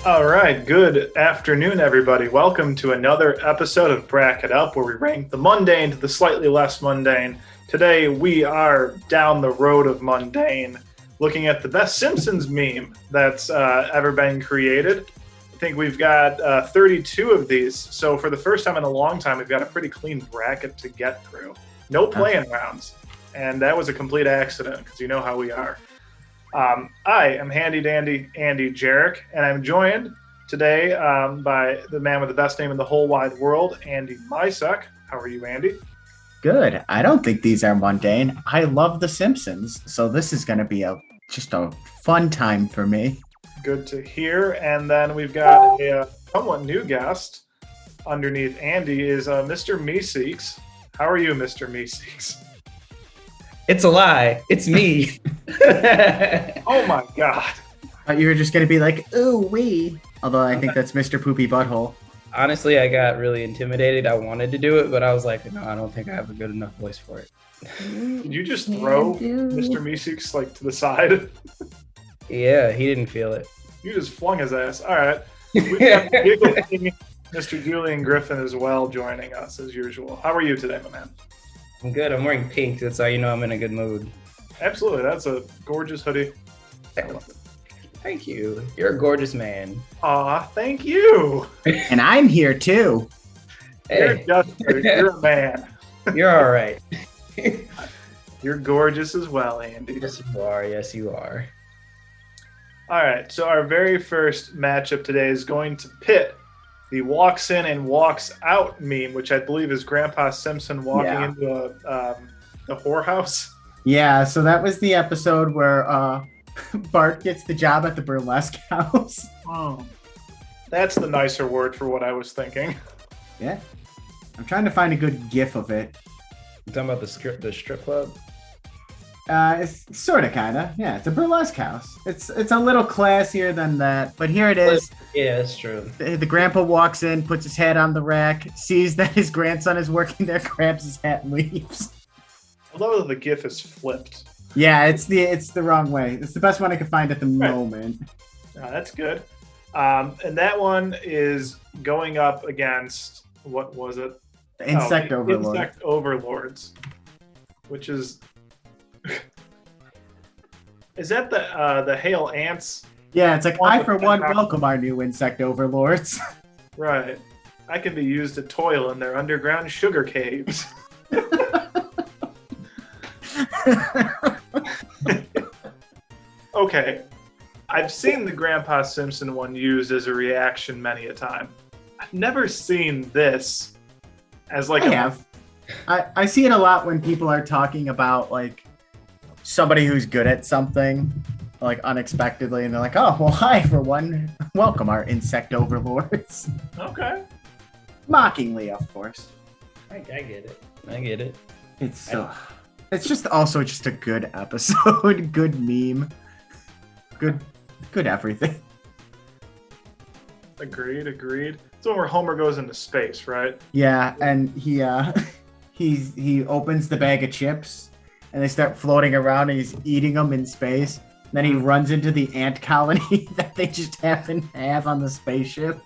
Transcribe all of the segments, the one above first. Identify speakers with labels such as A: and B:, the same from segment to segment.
A: All right, good afternoon, everybody. Welcome to another episode of Bracket Up, where we rank the mundane to the slightly less mundane. Today, we are down the road of mundane, looking at the best Simpsons meme that's ever been created. I think we've got 32 of these, so for the first time in a long time, we've got a pretty clean bracket to get through. No playing rounds, and that was a complete accident, because you know how we are. I am Handy Dandy Andy Jarek, and I'm joined today by the man with the best name in the whole wide world, Andy Mysuck. How are you, Andy?
B: Good. I don't think these are mundane. I love The Simpsons, so this is going to be just a fun time for me.
A: Good to hear. And then we've got a somewhat new guest underneath Andy is Mr. Meeseeks. How are you, Mr. Meeseeks?
C: It's a lie. It's me.
A: Oh my God.
B: You were just going to be like, ooh, wee. Although I think that's Mr. Poopy Butthole.
C: Honestly, I got really intimidated. I wanted to do it, but I was like, no, I don't think I have a good enough voice for it.
A: Did you just throw Mr. Meeseeks like to the side?
C: Yeah, he didn't feel it.
A: You just flung his ass. All right. We've got Mr. Julian Griffin as well joining us as usual. How are you today, my man?
C: I'm good. I'm wearing pink. That's how you know I'm in a good mood.
A: Absolutely. That's a gorgeous hoodie.
C: Thank you. You're a gorgeous man.
A: Aw, thank you.
B: And I'm here too.
C: Hey,
A: You're a man.
C: you're all right.
A: You're gorgeous as well, Andy.
C: Yes, you are. Yes, you are.
A: All right. So our very first matchup today is going to pit the walks in and walks out meme, which I believe is Grandpa Simpson walking into the whorehouse.
B: Yeah, so that was the episode where Bart gets the job at the burlesque house.
A: Oh, that's the nicer word for what I was thinking.
B: Yeah. I'm trying to find a good gif of it.
C: You talking about the strip club?
B: It's sort of, kind of. Yeah, it's a burlesque house. It's a little classier than that, but here it is.
C: Yeah, that's true.
B: The grandpa walks in, puts his hat on the rack, sees that his grandson is working there, grabs his hat and leaves.
A: I love that the gif is flipped.
B: Yeah, it's the wrong way. It's the best one I could find at the moment.
A: That's good. And that one is going up against, what was it?
B: Insect Overlord.
A: Insect Overlords, which is... Is that the Hail Ants?
B: Yeah, it's like, I for one welcome our new Insect Overlords.
A: Right. I can be used to toil in their underground sugar caves. Okay. I've seen the Grandpa Simpson one used as a reaction many a time. I've never seen this as like
B: I see it a lot when people are talking about like somebody who's good at something, like unexpectedly, and they're like, oh, well, I, for one, welcome our insect overlords.
A: Okay.
B: Mockingly, of course.
C: I get it.
B: It's just also just a good episode, good meme, good everything.
A: Agreed. It's one where Homer goes into space, right?
B: Yeah, and he opens the bag of chips, and they start floating around, and he's eating them in space. Then he runs into the ant colony that they just happen to have on the spaceship.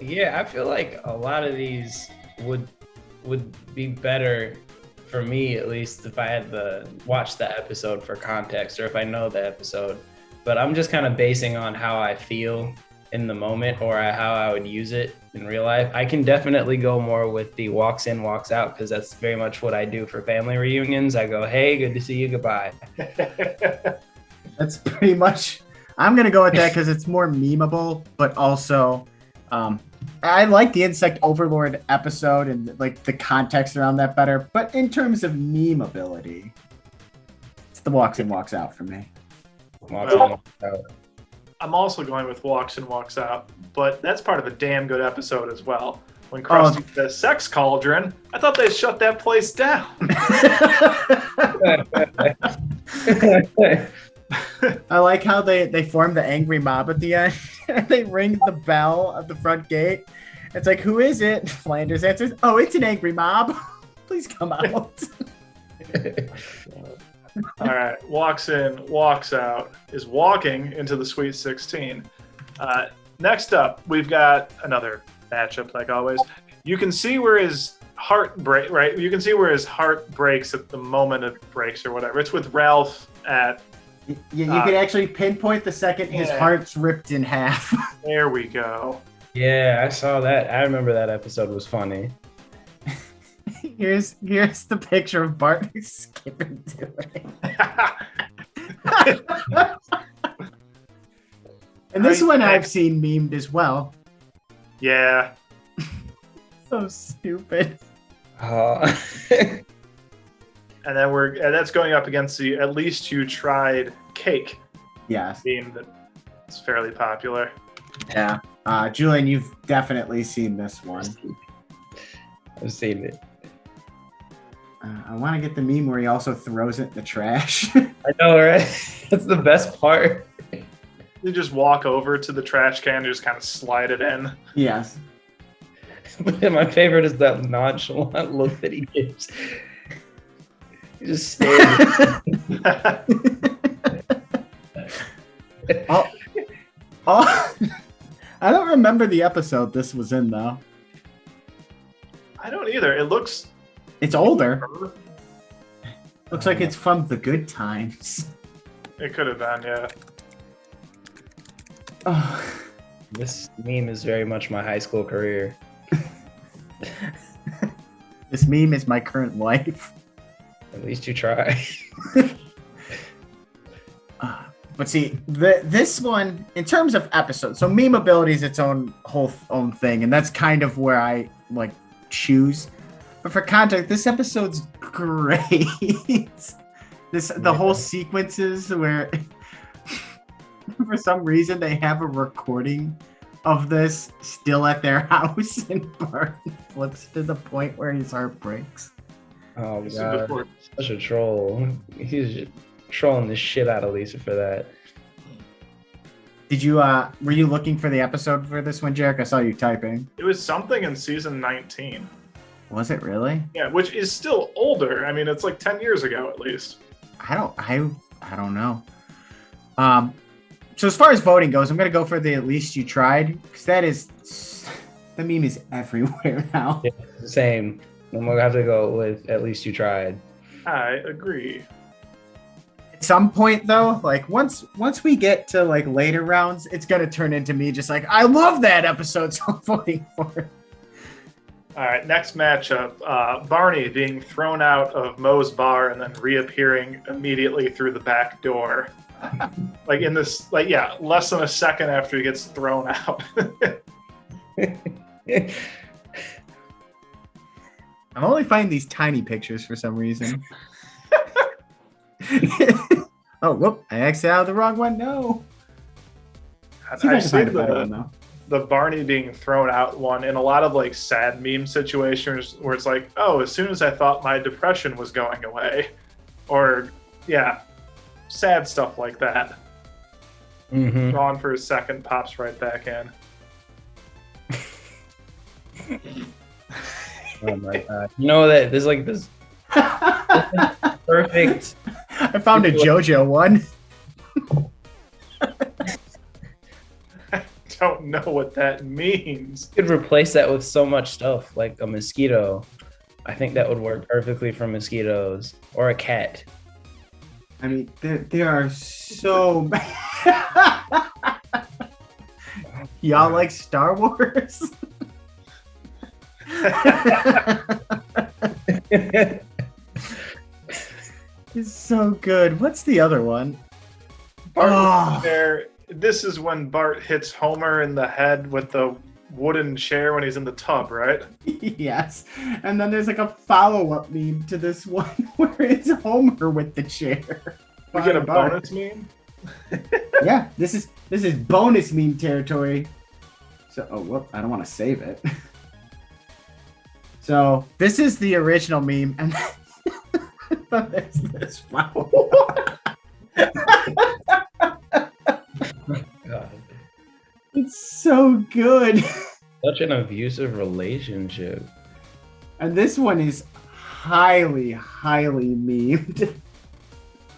C: Yeah, I feel like a lot of these would be better for me, at least, if I had to watch the episode for context or if I know the episode. But I'm just kind of basing on how I feel in the moment or how I would use it in real life. I can definitely go more with the walks in, walks out, because that's very much what I do for family reunions. I go, hey, good to see you, goodbye.
B: That's pretty much, I'm going to go with that because it's more memeable, but also I like the Insect Overlord episode and like the context around that better. But in terms of memeability, it's the walks in, walks out for me.
C: Walks in, walks out.
A: I'm also going with walks in, walks out, but that's part of a damn good episode as well. When Krusty the sex cauldron, I thought they shut that place down.
B: I like how they form the angry mob at the end. They ring the bell at the front gate. It's like, who is it? Flanders answers, oh, it's an angry mob. Please come out.
A: All right, walks in, walks out, is walking into the Sweet 16. Next up, we've got another matchup, like always. You can see where his heart break, right? You can see where his heart breaks at the moment it breaks or whatever. It's with Ralph at.
B: You could actually pinpoint the second his heart's ripped in half.
A: There we go.
C: Yeah, I saw that. I remember that episode was funny.
B: Here's the picture of Bart skipping to it. And this one I've seen memed as well.
A: Yeah.
B: So stupid.
A: And then that's going up against the At Least You Tried cake.
B: Yes.
A: Theme that's fairly popular.
B: Yeah. Julian, you've definitely seen this one.
C: I've seen it.
B: I want to get the meme where he also throws it in the trash.
C: I know, right? That's the best part.
A: You just walk over to the trash can and just kind of slide it in.
B: Yes.
C: But my favorite is that nonchalant look that he gives. He just stares.
B: I don't remember the episode this was in, though.
A: I don't either.
B: It's older. Looks like it's from The Good Times.
A: It could have been, yeah.
B: Oh.
C: This meme is very much my high school career.
B: This meme is my current life.
C: At least you try.
B: But see, this one, in terms of episodes, so memeability is its own thing, and that's kind of where I choose. But for context, this episode's great. The whole sequences where, for some reason, they have a recording of this still at their house, and Bart flips to the point where his heart breaks.
C: Oh god, such a troll. He's just trolling the shit out of Lisa for that.
B: Did you were you looking for the episode for this one, Jarek? I saw you typing.
A: It was something in season 19.
B: Was it really?
A: Yeah, which is still older. I mean, it's like 10 years ago at least.
B: I don't know. So as far as voting goes, I'm gonna go for the At Least You Tried, because the meme is everywhere now.
C: Yeah, same. I'm gonna have to go with At Least You Tried.
A: I agree.
B: At some point though, once we get to later rounds, it's gonna turn into me just I love that episode, so I'm voting for it.
A: All right, next matchup. Barney being thrown out of Moe's bar and then reappearing immediately through the back door. Less than a second after he gets thrown out.
B: I'm only finding these tiny pictures for some reason. Oh, whoop! I exited out of the wrong one. No.
A: I've seen the Barney being thrown out one in a lot of sad meme situations where it's as soon as I thought my depression was going away, or sad stuff like that.
C: Mm-hmm.
A: Gone for a second, pops right back in.
C: Oh my god! You know that there's this perfect.
B: I found a JoJo one.
A: I don't know what that means.
C: You could replace that with so much stuff, like a mosquito. I think that would work perfectly for mosquitoes or a cat.
B: I mean, there are so. Y'all like Star Wars? It's so good. What's the other one?
A: This is when Bart hits Homer in the head with the wooden chair when he's in the tub, right?
B: Yes. And then there's a follow-up meme to this one where it's Homer with the chair.
A: We get a bonus meme?
B: Yeah, this is bonus meme territory. So, I don't want to save it. So, this is the original meme, and there's this flower.
C: God.
B: It's so good.
C: Such an abusive relationship.
B: And this one is highly, highly memed.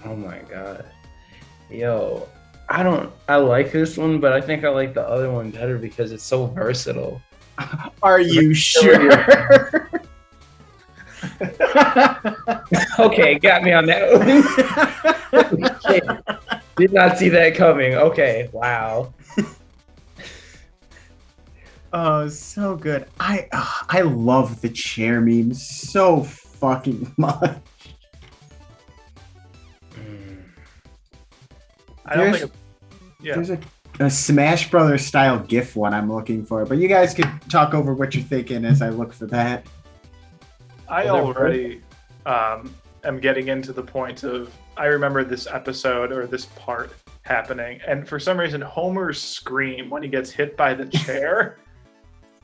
C: Oh my god. Yo, I like this one, but I think I like the other one better because it's so versatile.
B: Are you sure?
C: Okay, got me on that one. Did not see that coming. Okay, wow.
B: Oh, so good. I love the chair meme so fucking much.
A: I don't think. Yeah.
B: There's a Smash Brothers style GIF one I'm looking for, but you guys could talk over what you're thinking as I look for that.
A: I already am getting into the point of I remember this episode or this part happening, and for some reason Homer's scream when he gets hit by the chair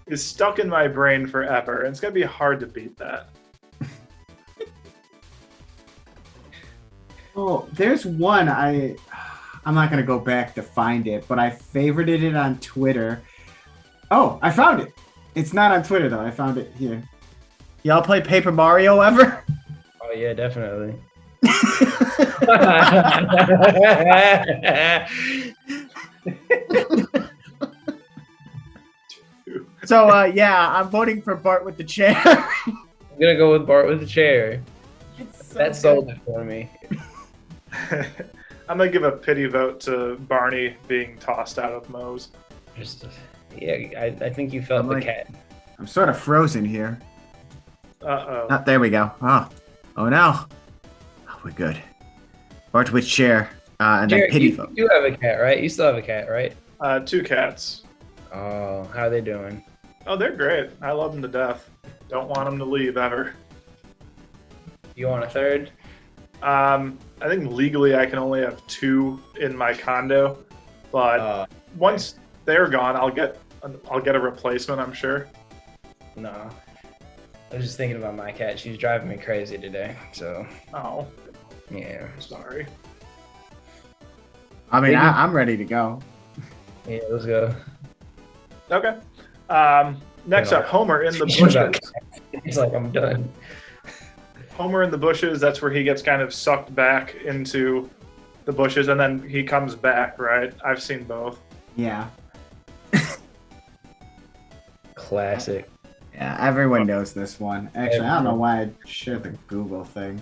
A: is stuck in my brain forever, and it's gonna be hard to beat that.
B: Oh, there's one I'm not gonna go back to find it, but I favorited it on Twitter. Oh, I found it. It's not on Twitter though. I found it here. Y'all play Paper Mario ever?
C: Oh yeah, definitely.
B: So yeah, I'm voting for Bart with the chair.
C: I'm gonna go with Bart with the chair. That sold it for me.
A: I'm gonna give a pity vote to Barney being tossed out of Moe's.
C: Yeah, I think you felt the cat.
B: I'm sort of frozen here.
A: Uh-oh.
B: There we go. Oh no. Oh, we're good. Bart with chair. And
C: Jared,
B: then pity vote.
C: You have a cat, right? You still have a cat, right?
A: 2 cats.
C: Oh, how are they doing?
A: Oh, they're great. I love them to death. Don't want them to leave ever.
C: You want a third?
A: I think legally I can only have 2 in my condo, but once they're gone, I'll get a replacement, I'm sure.
C: No. I was just thinking about my cat. She's driving me crazy today. So.
A: Oh.
C: Yeah.
A: Sorry.
B: I mean, I'm ready to go.
C: Yeah, let's go.
A: Okay. Next up, Homer in the bushes.
C: It's like I'm done.
A: Homer in the bushes, that's where he gets kind of sucked back into the bushes, and then he comes back, right? I've seen both.
B: Yeah.
C: Classic.
B: Yeah, everyone knows this one. Actually, I don't know why I shared the Google thing.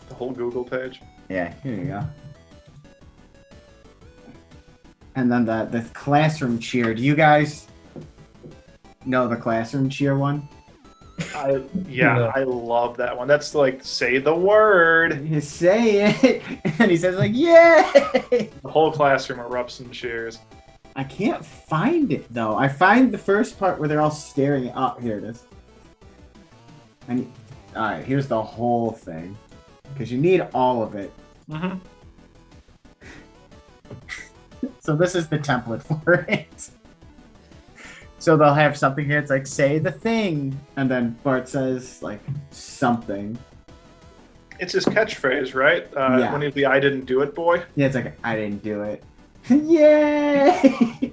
A: The whole Google page.
B: Yeah, here you go. And then the classroom cheer. Do you guys know the classroom cheer one?
A: I love that one. That's like, say the word.
B: You say it, and he says like, yay!
A: The whole classroom erupts in cheers.
B: I can't find it though. I find the first part where they're all staring up. Here it is. And all right, here's the whole thing, because you need all of it.
A: Mm-hmm.
B: So this is the template for it. So they'll have something here. It's like, say the thing. And then Bart says, like, something.
A: It's his catchphrase, right?
B: Yeah.
A: When he's the I didn't do it boy.
B: Yeah, it's like, I didn't do it. Yay!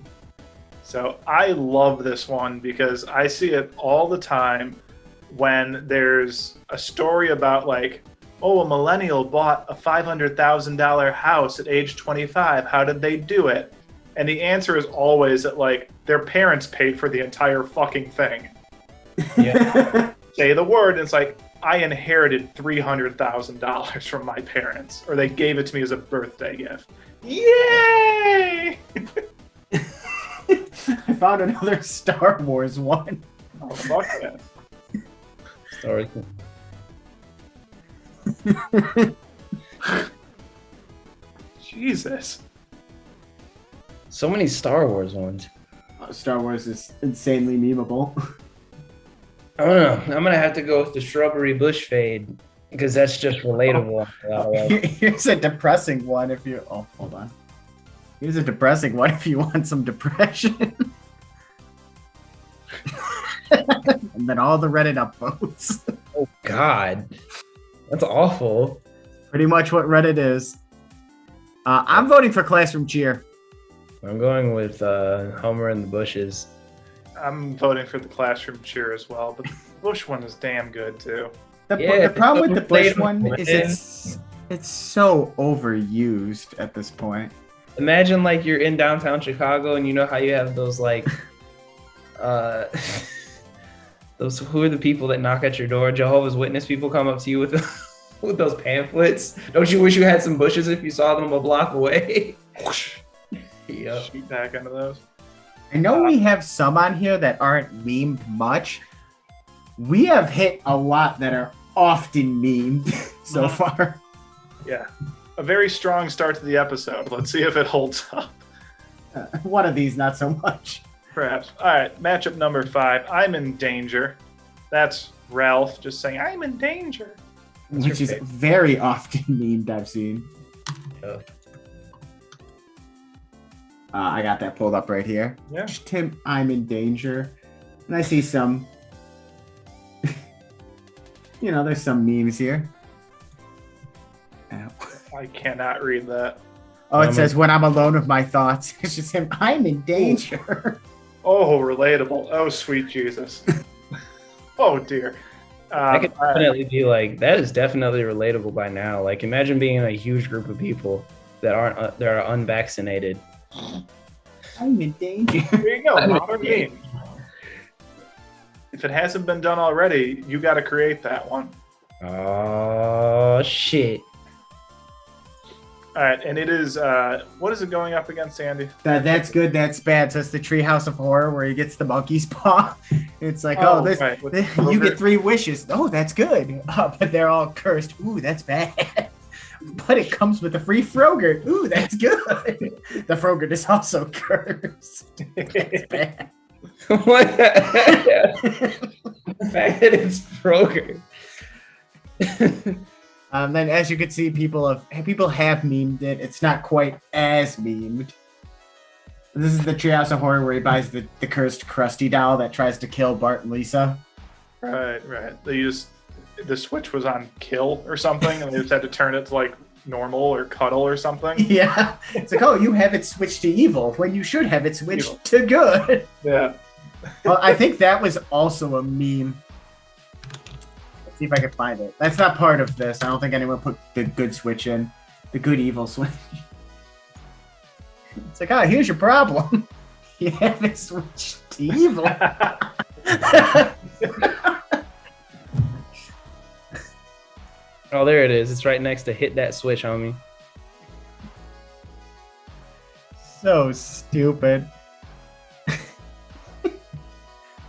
A: So I love this one because I see it all the time when there's a story about, like, oh, a millennial bought a $500,000 house at age 25. How did they do it? And the answer is always that, like, their parents paid for the entire fucking thing.
C: Yeah.
A: Say the word, and it's like, I inherited $300,000 from my parents, or they gave it to me as a birthday gift. Yay!
B: I found another Star Wars one.
A: Oh, fuck yeah.
C: Sorry.
A: Jesus.
C: So many Star Wars ones.
B: Star Wars is insanely memeable.
C: I don't know. I'm gonna have to go with the shrubbery bush fade because that's just relatable.
B: Here's a depressing one if you. Oh, hold on. Here's a depressing one if you want some depression. And then all the Reddit upvotes.
C: Oh God, that's awful.
B: Pretty much what Reddit is. I'm voting for Classroom Cheer.
C: I'm going with Homer in the bushes.
A: I'm voting for the classroom cheer as well, but the Bush one is damn good too.
B: The problem with the Bush one is It's so overused at this point.
C: Imagine like you're in downtown Chicago and you know how you have those like those who are the people that knock at your door? Jehovah's Witness people come up to you with with those pamphlets. Don't you wish you had some bushes if you saw them a block away? Yep.
A: Shoot back into those.
B: I know we have some on here that aren't memed much. We have hit a lot that are often memed so far.
A: Yeah. A very strong start to the episode. Let's see if it holds up.
B: One of these, not so much.
A: Perhaps. All right. Matchup number 5. I'm in danger. That's Ralph just saying, I'm in danger. That's
B: Which is
A: your face.
B: very often memed, I've seen.
C: Oh.
B: I got that pulled up right here.
A: Yeah.
B: Tim, I'm in danger. And I see some, there's some memes here. Ow.
A: I cannot read that.
B: Oh, it says, when I'm alone with my thoughts. It's just him, I'm in danger.
A: Oh, relatable. Oh, sweet Jesus. Oh, dear.
C: That could definitely be like, that is definitely relatable by now. Like, imagine being in a huge group of people that are unvaccinated.
B: I'm in danger.
A: There you go.
C: I'm in
A: Modern meme. If it hasn't been done already, you got to create that one.
C: Oh, shit.
A: All right, and it is, what is it going up against, Andy?
B: That's good, that's bad. So it's the Treehouse of Horror where he gets the monkey's paw. It's like,
A: right, with
B: you get 3 wishes. Oh, that's good. But they're all cursed. Ooh, that's bad. But it comes with a free Frogurt. Ooh, that's good. The Frogurt is also cursed. That's bad.
C: What? The fact that it's Kroger.
B: Then, as you can see, people have memed it. It's not quite as memed. This is the Treehouse of Horror where he buys the cursed Krusty doll that tries to kill Bart and Lisa.
A: Right. The switch was on kill or something, and they just had to turn it to like normal or cuddle or something.
B: Yeah. It's like, oh, you have it switched to evil when you should have it switched to good.
A: Yeah.
B: Well, I think that was also a meme. Let's see if I can find it. That's not part of this. I don't think anyone put the good switch in. The good evil switch. It's like, here's your problem. You have it switched to evil.
C: Oh, there it is. It's right next to hit that switch, homie.
B: So stupid.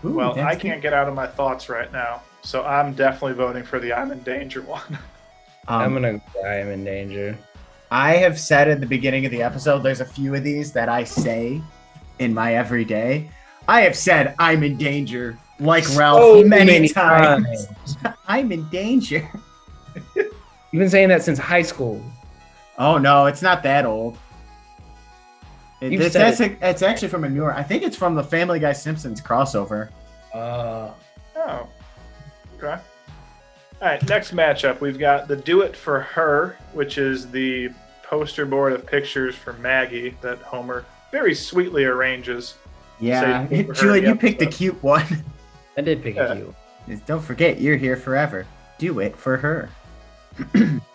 B: Ooh,
A: Well, I
B: that's
A: can't get out of my thoughts right now, so I'm definitely voting for the I'm in danger one.
C: I'm gonna die. I'm in danger.
B: I have said at the beginning of the episode, there's a few of these that I say in my everyday. I have said I'm in danger, like Ralph,
C: So
B: many times. I'm in danger.
C: You've been saying that since high school.
B: Oh no, it's not that old.
C: You've
B: It's
C: said
B: it's actually from a newer. I think it's from the Family Guy Simpsons crossover.
A: Oh. Okay. All right, next matchup, we've got the Do It For Her, which is the poster board of pictures for Maggie that Homer very sweetly arranges.
B: Yeah,
A: Say, do it for her
B: Julian,
A: in
B: you
A: the
B: picked the
A: episode.
B: cute one.
C: I did pick
A: Yeah.
C: a few.
B: Don't forget, you're here forever. Do it for her.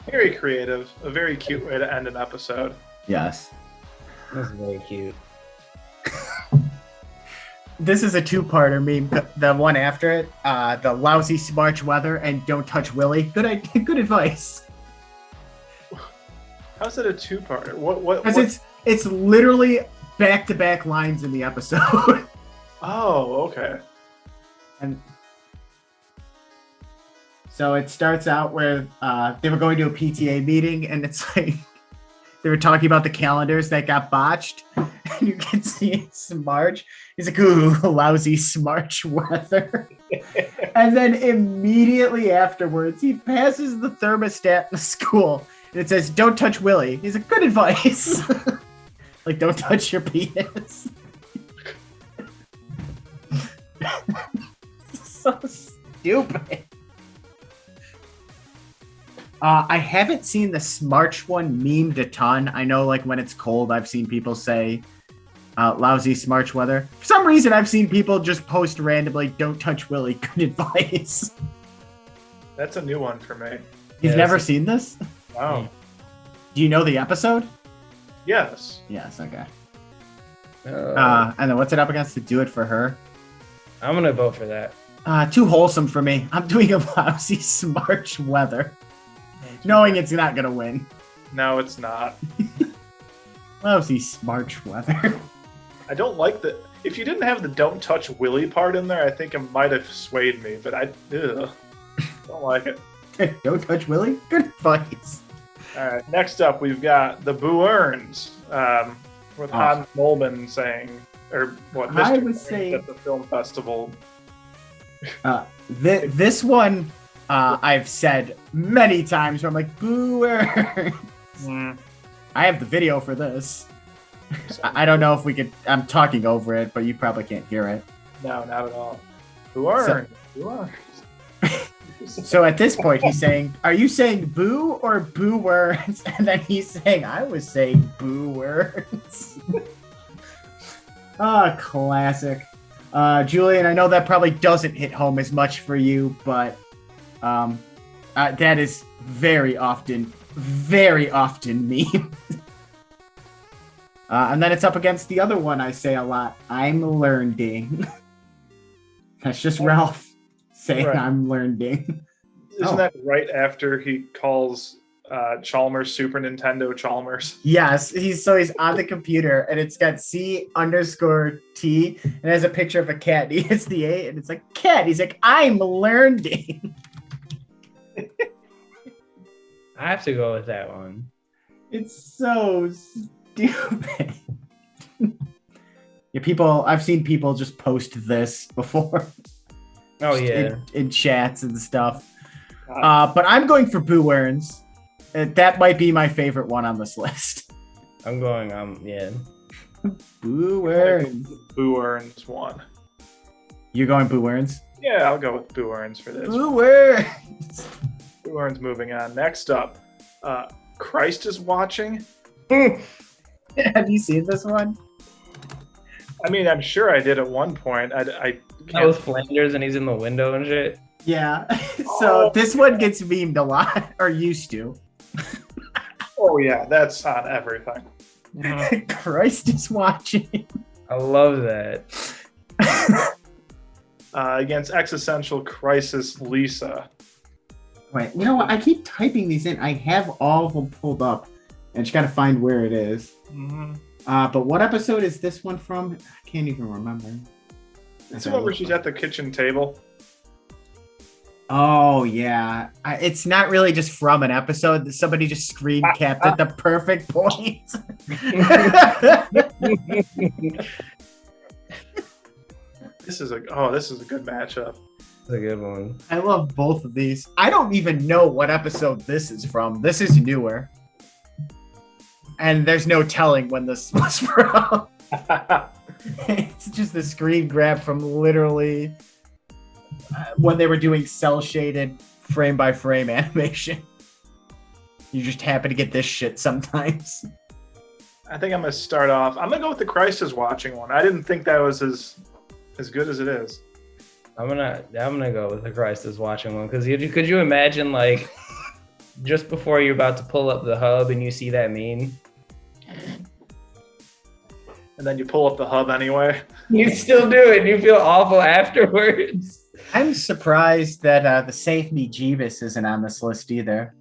A: Very creative, a very cute way to end an episode.
B: Yes.
C: That's very cute.
B: This is a 2-parter meme. The one after it, the lousy March weather and don't touch Willie. Good advice.
A: How's it a 2-parter? What?
B: Because it's literally back-to-back lines in the episode.
A: Oh, okay.
B: And so it starts out where they were going to a PTA meeting, and it's like they were talking about the calendars that got botched. And you can see it's March. He's like, ooh, lousy March weather. And then immediately afterwards, he passes the thermostat in the school, and it says, don't touch Willie. He's like, good advice. Like, don't touch your penis. So stupid. I haven't seen the Smarch one memed a ton. I know, like, when it's cold, I've seen people say lousy Smarch weather. For some reason, I've seen people just post randomly, don't touch Willie, good advice.
A: That's a new one for me.
B: You've
C: Yeah,
B: never seen this?
A: Wow.
B: Do you know the episode?
A: Yes.
B: Yes, okay.
C: Oh.
B: And then what's it up against to do it for her?
C: I'm gonna vote for that.
B: Too wholesome for me. I'm doing a lousy Smarch Weather, knowing it's not gonna win.
A: No, it's not.
B: Lousy Smarch Weather.
A: I don't like the. If you didn't have the "Don't Touch Willie" part in there, I think it might have swayed me. But I don't like it.
B: Don't touch Willie. Good advice.
A: All right. Next up, we've got the Boo Earns, with Hans Molman saying, or what?
B: I
A: Mr.
B: was
A: Earns
B: saying
A: at the film festival.
B: This one I've said many times where I'm like, Boo Earns. I have the video for this. I don't know if we could. I'm talking over it, but you probably can't hear it.
A: No, not at all. Boo Earns. Boo Earns.
B: So at this point, he's saying, "Are you saying boo or boo words?" And then he's saying, "I was saying boo words." Classic. Julian, I know that probably doesn't hit home as much for you, but that is very often me. And then it's up against the other one I say a lot. I'm learning. That's just Ralph saying right. I'm learning.
A: Isn't that right after he calls Chalmers Super Nintendo Chalmers?
B: Yes, he's on the computer and it's got C_T and it has a picture of a cat. And he hits the A and it's like cat. He's like, I'm learning.
C: I have to go with that one.
B: It's so stupid. Yeah, I've seen people just post this before.
C: Oh yeah,
B: in chats and stuff. But I'm going for Boo Earns. That might be my favorite one on this list.
C: I'm going. Yeah.
B: Boo Earns.
A: Boo Earns one.
B: You're going Boo Earns?
A: Yeah, I'll go with Boo Earns for this.
B: Boo Earns.
A: Boo Earns moving on. Next up, Christ is watching.
B: Have you seen this one?
A: I mean, I'm sure I did at one point. I
C: That was Flanders and he's in the window and shit.
B: Yeah. So this one gets memed a lot, or used to.
A: Oh yeah, that's on everything.
B: Christ is watching.
C: I love that.
A: Against Existential Crisis Lisa.
B: Wait, you know what? I keep typing these in. I have all of them pulled up. And just got to find where it is.
A: Mm-hmm.
B: But what episode is this one from? I can't even remember.
A: It's the one where she's at the kitchen table.
B: Oh, yeah. It's not really just from an episode. Somebody just screen capped at the perfect point.
A: This is a good matchup.
C: It's a good one.
B: I love both of these. I don't even know what episode this is from. This is newer. And there's no telling when this was from. It's just a screen grab from literally when they were doing cel-shaded frame-by-frame animation. You just happen to get this shit sometimes.
A: I think I'm going to start off. I'm going to go with the Christ is watching one. I didn't think that was as good as it is.
C: I'm gonna go with the Christ is watching one because could you imagine like just before you're about to pull up the hub and you see that meme?
A: And then you pull up the hub anyway.
C: You still do it. You feel awful afterwards.
B: I'm surprised that the Save Me Jeebus isn't on this list either.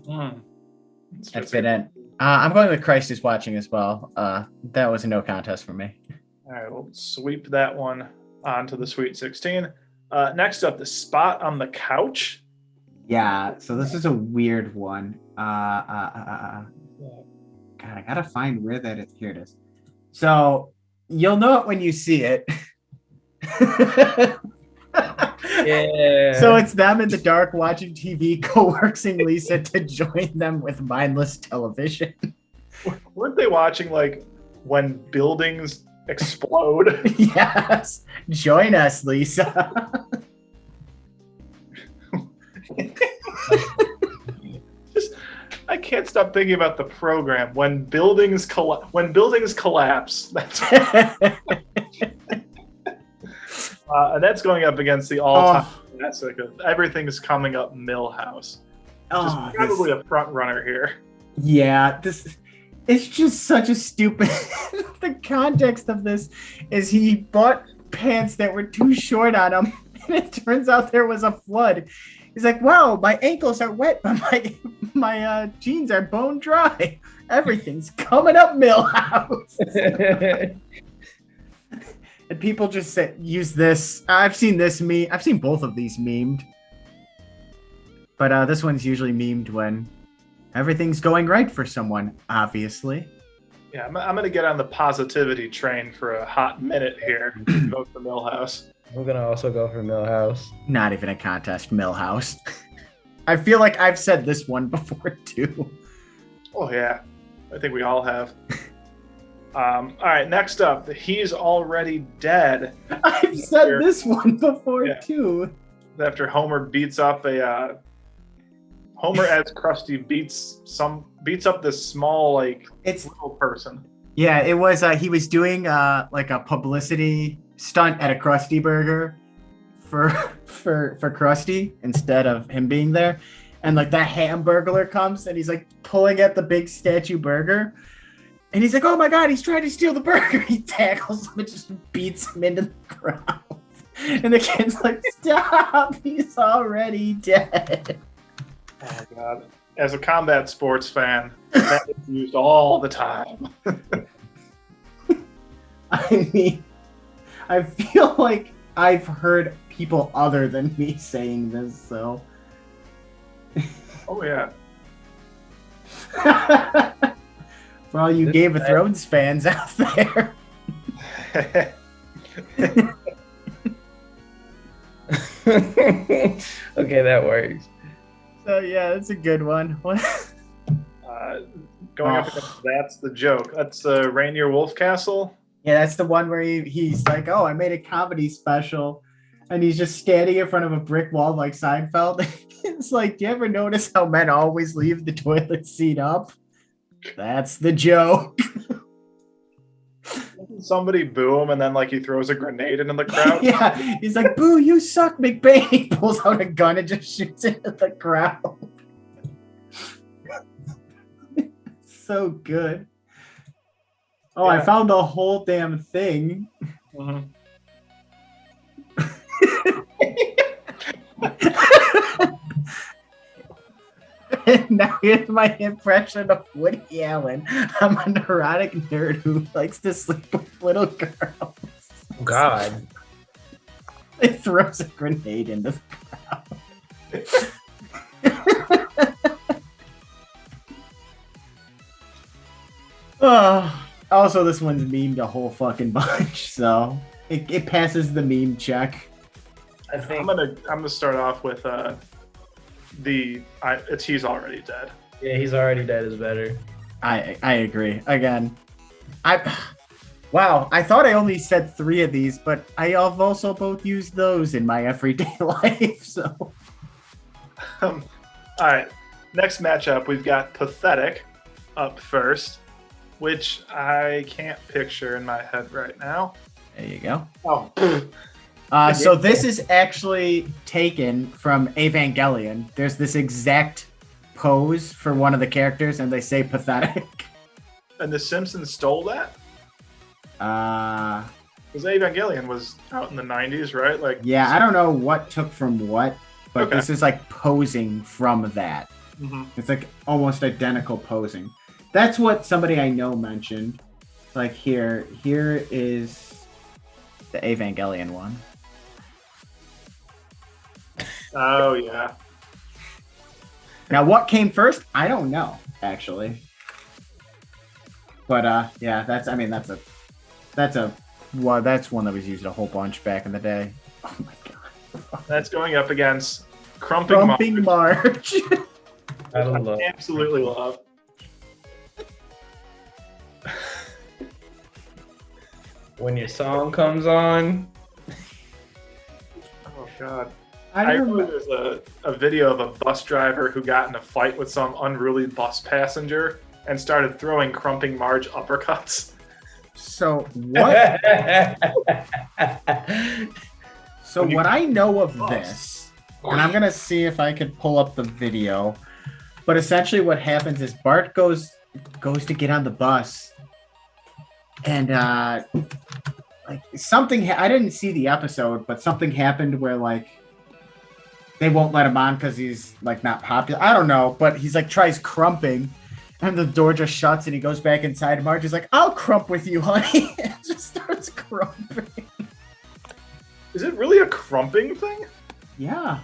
B: That's been it. I'm going with Christ is watching as well. That was a no contest for me.
A: All right, we'll sweep that one onto the Sweet 16. Next up, the Spot on the Couch.
B: Yeah, so this is a weird one. God, I gotta find where that is. Here it is. So you'll know it when you see it.
C: Yeah.
B: So it's them in the dark watching TV, coercing Lisa to join them with mindless television.
A: Weren't they watching like when buildings explode?
B: Yes. Join us, Lisa.
A: I can't stop thinking about the program when buildings collapse. That's and that's going up against the all-time classic of Everything's Coming Up Millhouse. Just probably a front runner here.
B: Yeah, it's just such a stupid. The context of this is he bought pants that were too short on him, and it turns out there was a flood. He's like, "Wow, my ankles are wet, but my jeans are bone dry. Everything's coming up, Millhouse." And people just use this. I've seen this meme. I've seen both of these memed, but this one's usually memed when everything's going right for someone, obviously.
A: Yeah, I'm going to get on the positivity train for a hot minute here. Vote for Millhouse.
C: I'm going to also go for Millhouse.
B: Not even a contest, Millhouse. I feel like I've said this one before, too.
A: Oh, yeah. I think we all have. All right, next up, He's Already Dead.
B: I've said this one before, too.
A: After Homer beats up Homer as Krusty beats up this small little person.
B: Yeah, it was he was doing like a publicity stunt at a Krusty Burger for Krusty instead of him being there, and like that Hamburglar comes and he's like pulling at the big statue burger, and he's like, "Oh my god, he's trying to steal the burger!" He tackles him and just beats him into the ground, and the kid's like, "Stop! He's already dead."
A: Oh god! As a combat sports fan, that is used all the time.
B: I mean, I feel like I've heard people other than me saying this, so.
A: Oh yeah.
B: For all you Game of Thrones fans out there.
C: Okay, that works.
B: So yeah, that's a good one.
A: Going up against That's the Joke. That's Rainier Wolfcastle.
B: Yeah, that's the one where he's like, "Oh, I made a comedy special," and he's just standing in front of a brick wall like Seinfeld. It's like, do you ever notice how men always leave the toilet seat up? That's the joke.
A: Somebody boo him, and then he throws a grenade into the crowd.
B: Yeah, he's like, "Boo, you suck, McBain." He pulls out a gun and just shoots it at the crowd. So good. Oh, yeah. I found the whole damn thing. Mm-hmm. And now here's my impression of Woody Allen. I'm a neurotic nerd who likes to sleep with little girls.
C: God.
B: It throws a grenade into the crowd. Also, this one's memed a whole fucking bunch, so it passes the meme check.
A: I think I'm gonna start off with it's He's Already Dead.
C: Yeah, He's Already Dead is better.
B: I agree. Again, I thought I only said 3 of these, but I have also both used those in my everyday life. So,
A: all right. Next matchup, we've got Pathetic up first, which I can't picture in my head right now.
B: There you go.
A: Oh.
B: So this is actually taken from Evangelion. There's this exact pose for one of the characters, and they say pathetic.
A: And the Simpsons stole that? Because Evangelion was out in the 90s, right?
B: Yeah, I don't know what took from what, but This is posing from that. Mm-hmm. It's almost identical posing. That's what somebody I know mentioned. Here is the Evangelion one.
A: Oh yeah.
B: Now what came first? I don't know, actually. But yeah, that's one that was used a whole bunch back in the day. Oh my god.
A: That's going up against Crumping
B: March.
A: I absolutely love.
C: When your song comes on.
A: Oh god. I remember there's a video of a bus driver who got in a fight with some unruly bus passenger and started throwing Crumping Marge uppercuts.
B: So what? What I know of this, and I'm gonna see if I can pull up the video. But essentially what happens is Bart goes to get on the bus, and like something I didn't see the episode, but something happened where like they won't let him on because he's like not popular. I don't know, but he's like tries crumping, and the door just shuts, and he goes back inside. And Marge is like, "I'll crump with you, honey," and just starts crumping.
A: Is it really a crumping thing?
B: Yeah.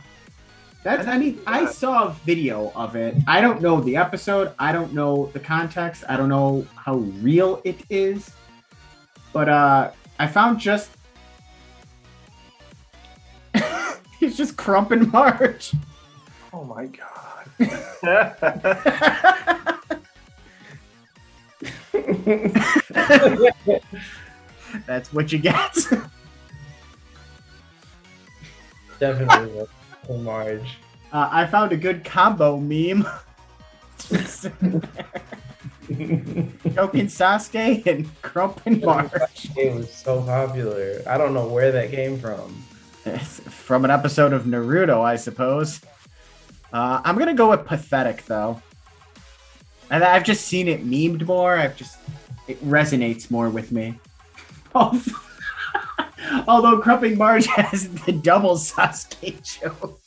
B: I saw a video of it. I don't know the episode. I don't know the context. I don't know how real it is. But I found just he's just crumping Marge.
A: Oh my god.
B: That's what you get.
C: Definitely for Marge.
B: I found a good combo meme. Choking Sasuke and crumping Marge.
C: It was so popular. I don't know where that came from.
B: It's from an episode of Naruto, I suppose. I'm gonna go with pathetic though. And I've just seen it memed more. It resonates more with me. Although crumping Marge has the double Sasuke joke.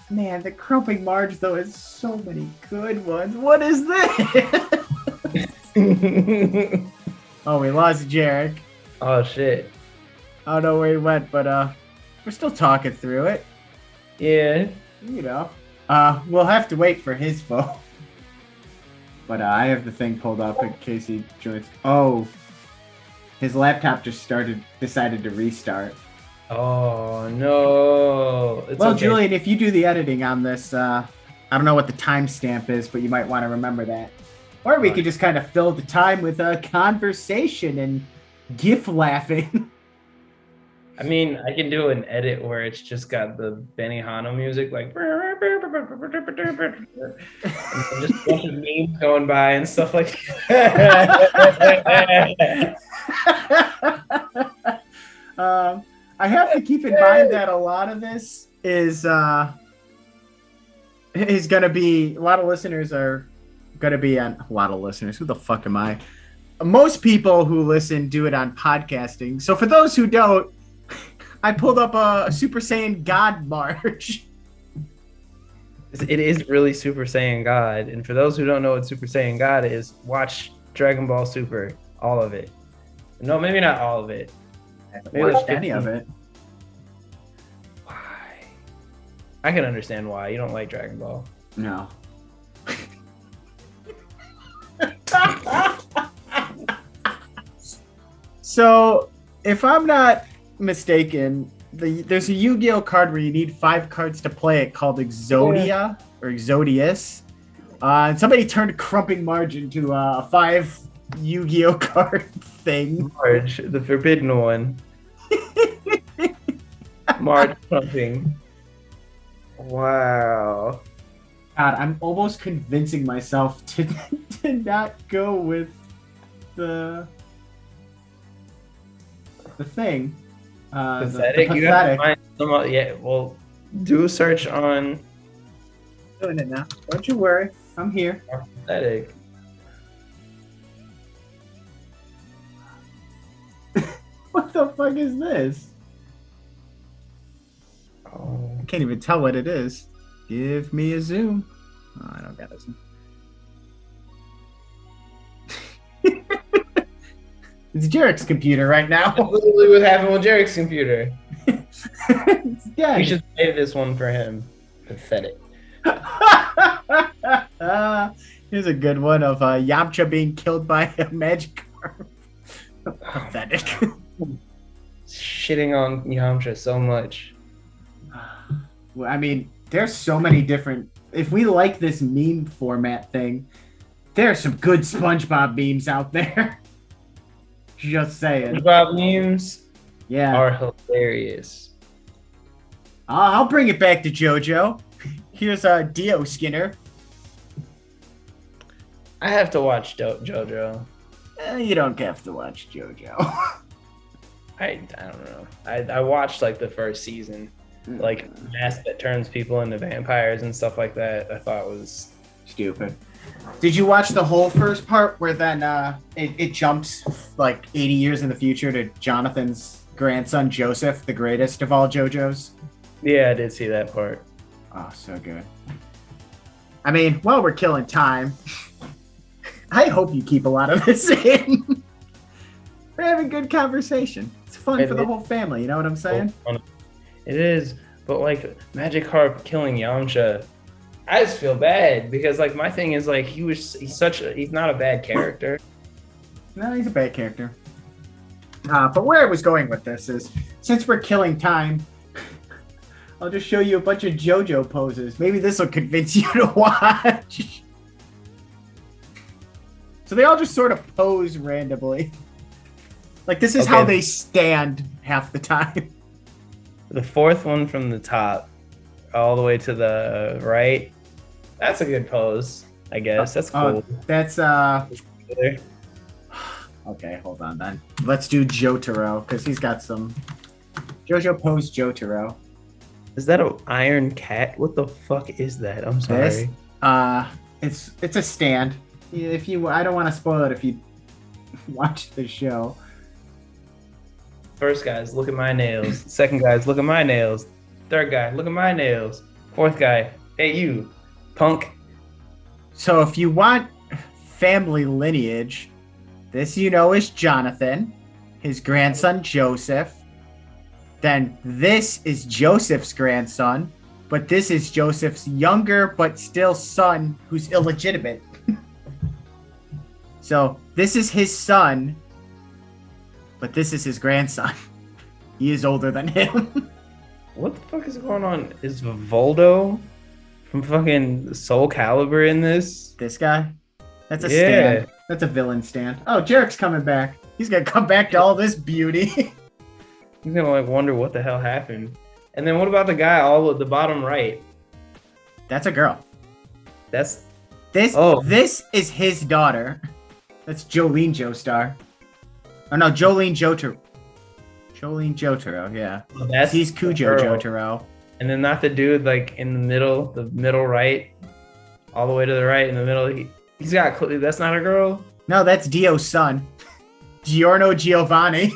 B: Man, the crumping Marge though has so many good ones. What is this? Oh, we lost Jarek.
C: Oh shit.
B: I don't know where he went, but we're still talking through it.
C: Yeah.
B: You know. We'll have to wait for his phone. But I have the thing pulled up in case he joins. Oh, his laptop just decided to restart.
C: Oh no. It's
B: well,
C: okay.
B: Julian, if you do the editing on this, I don't know what the timestamp is, but you might want to remember that. Or we could just kind of fill the time with a conversation and gif laughing.
C: I mean, I can do an edit where it's just got the Benihana music, like, and just a bunch of memes going by and stuff like that.
B: I have to keep in mind that a lot of this is going to be, a lot of listeners are going to be on, a lot of listeners, who the fuck am I? Most people who listen do it on podcasting. So for those who don't, I pulled up a Super Saiyan God March.
C: It is really Super Saiyan God. And for those who don't know what Super Saiyan God is, watch Dragon Ball Super, all of it. No, maybe not all of it.
B: I haven't watched any of it.
C: Why? I can understand why. You don't like Dragon Ball.
B: No. So, if I'm not mistaken, there's a Yu-Gi-Oh card where you need 5 cards to play it called Exodia or Exodius. And somebody turned Crumping Marge into a 5 Yu-Gi-Oh card thing.
C: Marge, the forbidden one. Marge Crumping. Wow.
B: God, I'm almost convincing myself to not go with the thing.
C: Pathetic.
B: The
C: You have to
B: pathetic.
C: find some. Yeah. Well, do a search on
B: Doing it now. Don't you worry. I'm here.
C: pathetic.
B: What the fuck is this?
C: Oh.
B: I can't even tell what it is. Give me a zoom. Oh, I don't got a zoom. It's Jarek's computer right now.
C: That's literally what happened with Jarek's computer.
B: It's dead.
C: We should save this one for him. Pathetic.
B: Here's a good one of Yamcha being killed by a magic arm. Pathetic.
C: Shitting on Yamcha so much.
B: Well, I mean, there's so many different. If we like this meme format thing, there's some good SpongeBob memes out there. Just saying.
C: SpongeBob memes
B: Yeah.
C: are hilarious.
B: I'll bring it back to JoJo. Here's Dio Skinner.
C: I have to watch JoJo.
B: You don't have to watch JoJo.
C: I don't know. I watched like the first season, like mask that turns people into vampires and stuff like that. I thought was
B: Stupid. Did you watch the whole first part where then it jumps like 80 years in the future to Jonathan's grandson Joseph, the greatest of all JoJo's?
C: Yeah, I did see that part.
B: Oh, so good. I mean, while we're killing time, I hope you keep a lot of this in. We're having good conversation. It's fun for the whole family, you know what I'm saying?
C: It is, but like Magikarp killing Yamcha, I just feel bad because like my thing is like he's not a bad character.
B: No, he's a bad character. But where I was going with this is, since we're killing time, I'll just show you a bunch of JoJo poses. Maybe this will convince you to watch. So they all just sort of pose randomly. Like this is how they stand half the time.
C: The fourth one from the top, all the way to the right. That's a good pose, I guess. That's cool.
B: That's Okay, hold on then. Let's do Jotaro, because he's got some JoJo pose Jotaro.
C: Is that an iron cat? What the fuck is that? I'm sorry.
B: It's a stand. I don't want to spoil it if you watch the show.
C: First guys, look at my nails. Second guys, look at my nails. Third guy, look at my nails. Fourth guy, hey you, punk.
B: So if you want family lineage, this is Jonathan, his grandson Joseph. Then this is Joseph's grandson, but this is Joseph's younger but still son who's illegitimate. So this is his son, but this is his grandson. He is older than him.
C: What the fuck is going on? Is Voldo from fucking Soul Calibur in this?
B: This guy? That's a stand. That's a villain stand. Oh, Jarek's coming back. He's gonna come back to all this beauty.
C: He's gonna like wonder what the hell happened. And then what about the guy all at the bottom right?
B: That's a girl.
C: That's
B: this. Oh, this is his daughter. That's Jolene Joestar. Oh no, Jolene Jotaro. Jolene Jotaro, yeah.
C: Oh,
B: he's Kujo Jotaro.
C: And then not the dude like in the middle right, all the way to the right in the middle. He's got. That's not a girl.
B: No, that's Dio's son, Giorno Giovanni.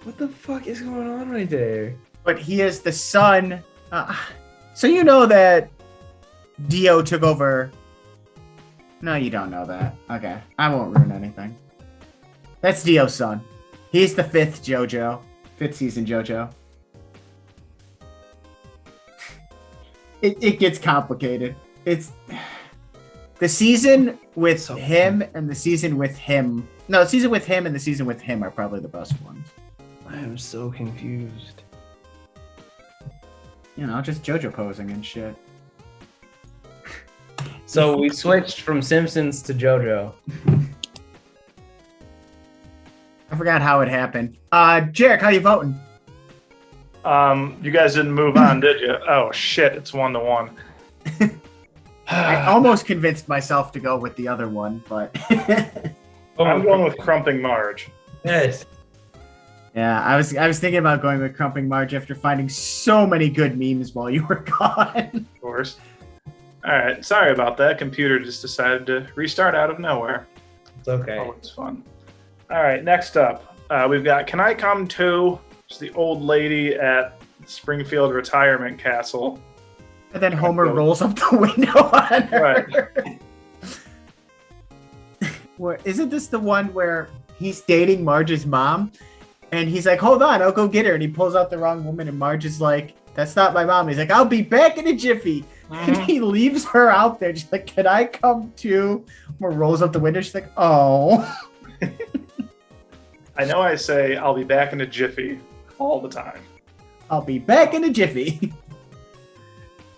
C: What the fuck is going on right there?
B: But he is the son. So you know that Dio took over. No, you don't know that. Okay, I won't ruin anything. That's Dio's son. He's the fifth season JoJo. It gets complicated. It's the season with him and the season with him. No, the season with him and the season with him are probably the best ones.
C: I am so confused.
B: Just JoJo posing and shit.
C: So we switched from Simpsons to JoJo.
B: I forgot how it happened. Jarek, how you voting?
A: You guys didn't move on, did you? Oh shit, it's 1-1.
B: I almost convinced myself to go with the other one, but
A: I'm going with Crumping Marge.
C: Yes.
B: Yeah, I was thinking about going with Crumping Marge after finding so many good memes while you were gone. Of
A: course. All right, sorry about that. Computer just decided to restart out of nowhere.
C: It's okay.
A: Oh, it's fun. All right, next up, we've got Can I Come Too? It's the old lady at Springfield Retirement Castle.
B: And then Homer rolls up the window on her. Right. Isn't this the one where he's dating Marge's mom? And he's like, hold on, I'll go get her. And he pulls out the wrong woman. And Marge is like, that's not my mom. He's like, I'll be back in a jiffy. And he leaves her out there. She's like, can I come too? Homer rolls up the window. She's like, oh.
A: I know I say I'll be back in a jiffy all the time.
B: I'll be back in a jiffy.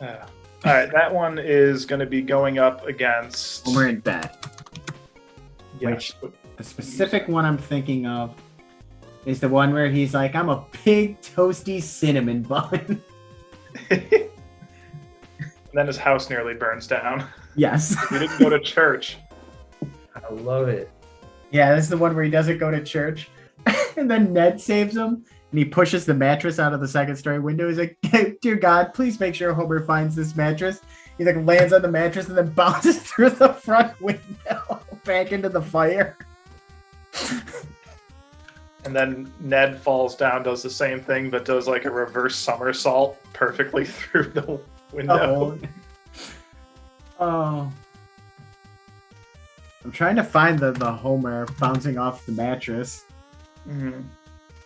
A: All right, that one is going to be going up against
B: Homer and Bet.
A: Yes.
B: The specific one I'm thinking of is the one where he's like, I'm a big toasty cinnamon bun.
A: And then his house nearly burns down.
B: Yes.
A: He didn't go to church.
C: I love it.
B: Yeah, this is the one where he doesn't go to church. And then Ned saves him, and he pushes the mattress out of the second story window. He's like, hey, dear God, please make sure Homer finds this mattress. He like lands on the mattress and then bounces through the front window back into the fire.
A: And then Ned falls down, does the same thing, but does like a reverse somersault perfectly through the window.
B: Oh. I'm trying to find the Homer bouncing off the mattress.
A: Mm-hmm.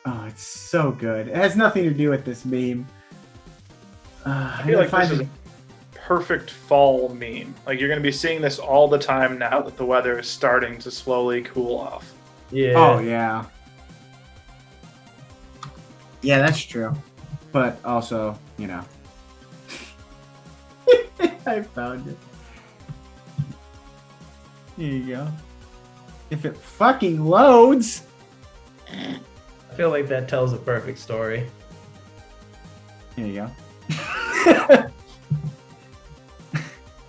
B: Oh, it's so good. It has nothing to do with this meme.
A: I feel like this is a perfect fall meme. Like you're going to be seeing this all the time now that the weather is starting to slowly cool off.
C: Yeah.
B: Oh, yeah. Yeah, that's true. But also, you know. I found it. Here you go. If it fucking loads.
C: I feel like that tells a perfect story.
B: Here you go.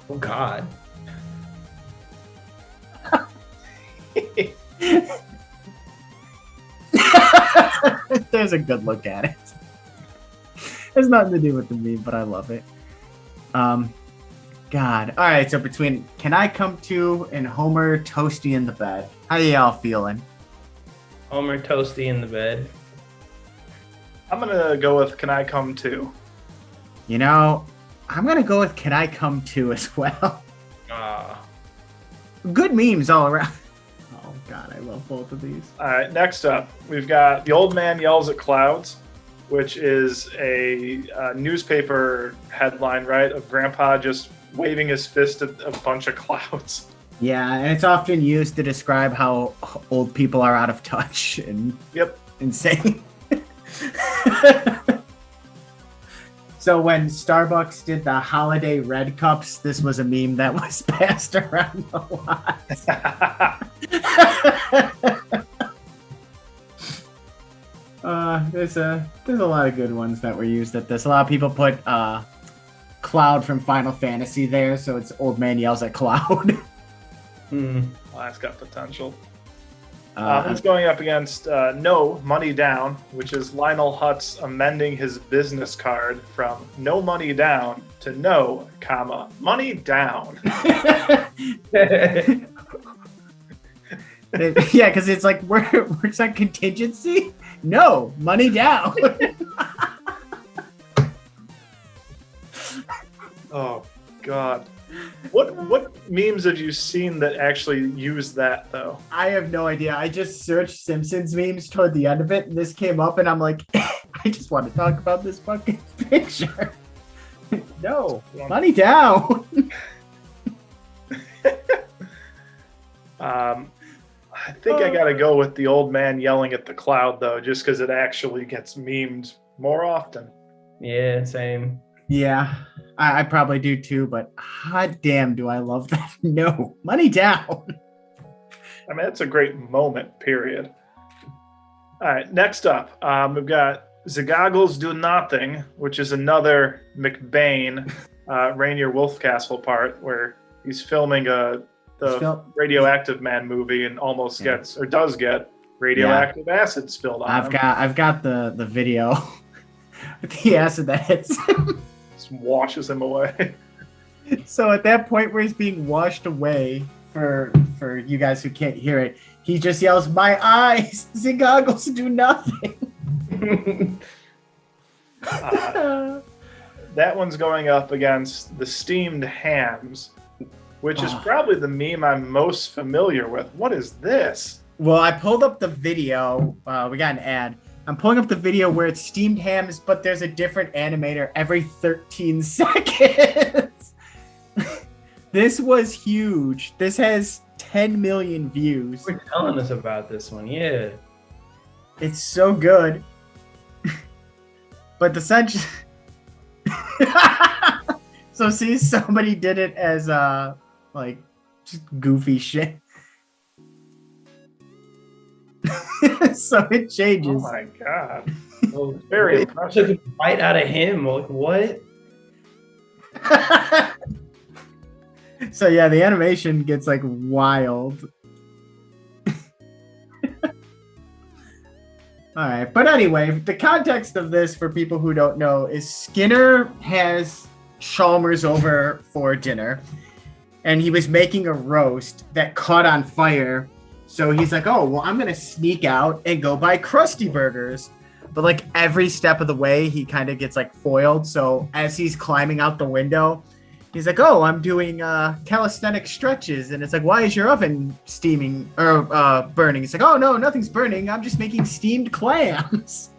C: Oh God.
B: There's a good look at it. There's nothing to do with the meme, but I love it. God. All right, so between Can I Come To and Homer Toasty in the Bed, how y'all feeling?
C: Homer Toasty in the bed.
A: I'm going to go with Can I Come To?
B: You know, I'm going to go with Can I Come To as well. Good memes all around. Oh, God, I love both of these.
A: All right, next up, we've got The Old Man Yells at Clouds, which is a newspaper headline, right, of Grandpa just waving his fist at a bunch of clouds.
B: Yeah, and it's often used to describe how old people are out of touch and insane. So when Starbucks did the holiday red cups, this was a meme that was passed around a lot. There's a lot of good ones that were used at this. A lot of people put Cloud from Final Fantasy there, so it's Old Man Yells at Cloud.
A: Well, that's got potential. It's going up against No Money Down, which is Lionel Hutz amending his business card from no money down to no, comma, money down.
B: Yeah, because it's like, works on contingency? No, money down.
A: Oh, God. What memes have you seen that actually use that, though?
B: I have no idea. I just searched Simpsons memes toward the end of it, and this came up, and I'm like, I just want to talk about this fucking picture. No, money down.
A: I think I gotta go with the old man yelling at the cloud, though, just because it actually gets memed more often.
C: Yeah, same.
B: Yeah, I probably do too, but hot damn, do I love that. No, money down.
A: I mean, it's a great moment, period. All right, next up, we've got Zagaggles Do Nothing, which is another McBain, Rainier Wolfcastle part where he's filming the Radioactive Man movie and almost gets, or does get, radioactive acid spilled on him.
B: I've got the video with the acid that hits him.
A: Just washes him away.
B: So at that point where he's being washed away, for you guys who can't hear it, he just yells, "My eyes! The goggles do nothing."
A: That one's going up against the steamed hams, which is probably the meme I'm most familiar with. What is this?
B: Well, I pulled up the video. We got an ad. I'm pulling up the video where it's steamed hams, but there's a different animator every 13 seconds. This was huge. This has 10 million views.
C: We're telling us about this one, yeah.
B: It's so good. But the sunshine... So see, somebody did it as like just goofy shit. So it changes.
A: Oh my god.
C: Oh,
A: Very
C: it
A: impressive.
C: took a bite out of him. Like, what?
B: So yeah, the animation gets like wild. All right. But anyway, the context of this for people who don't know is Skinner has Chalmers over for dinner and he was making a roast that caught on fire. So he's like, oh, well, I'm going to sneak out and go buy Krusty Burgers. But like every step of the way, he kind of gets like foiled. So as he's climbing out the window, he's like, oh, I'm doing calisthenic stretches. And it's like, why is your oven steaming or burning? It's like, oh, no, nothing's burning. I'm just making steamed clams.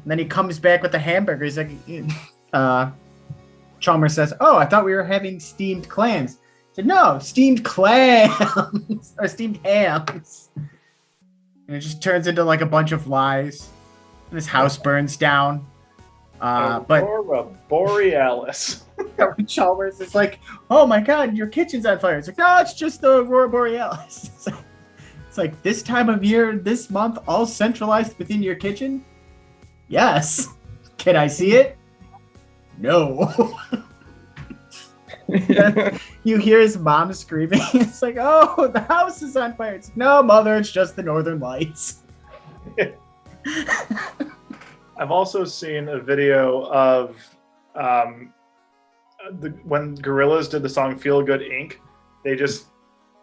B: And then he comes back with the hamburger. He's like, Chalmers says, oh, I thought we were having steamed clams. He said, no, steamed clams or steamed hams. And it just turns into like a bunch of lies. And his house burns down.
A: Aurora Borealis.
B: Chalmers is like, oh my god, your kitchen's on fire. It's like, no, it's just the Aurora Borealis. It's like this time of year, this month, all centralized within your kitchen? Yes. Can I see it? No. You hear his mom screaming. It's like, oh, the house is on fire. It's like, no, mother, it's just the Northern Lights.
A: I've also seen a video of when Gorillaz did the song Feel Good Inc., they just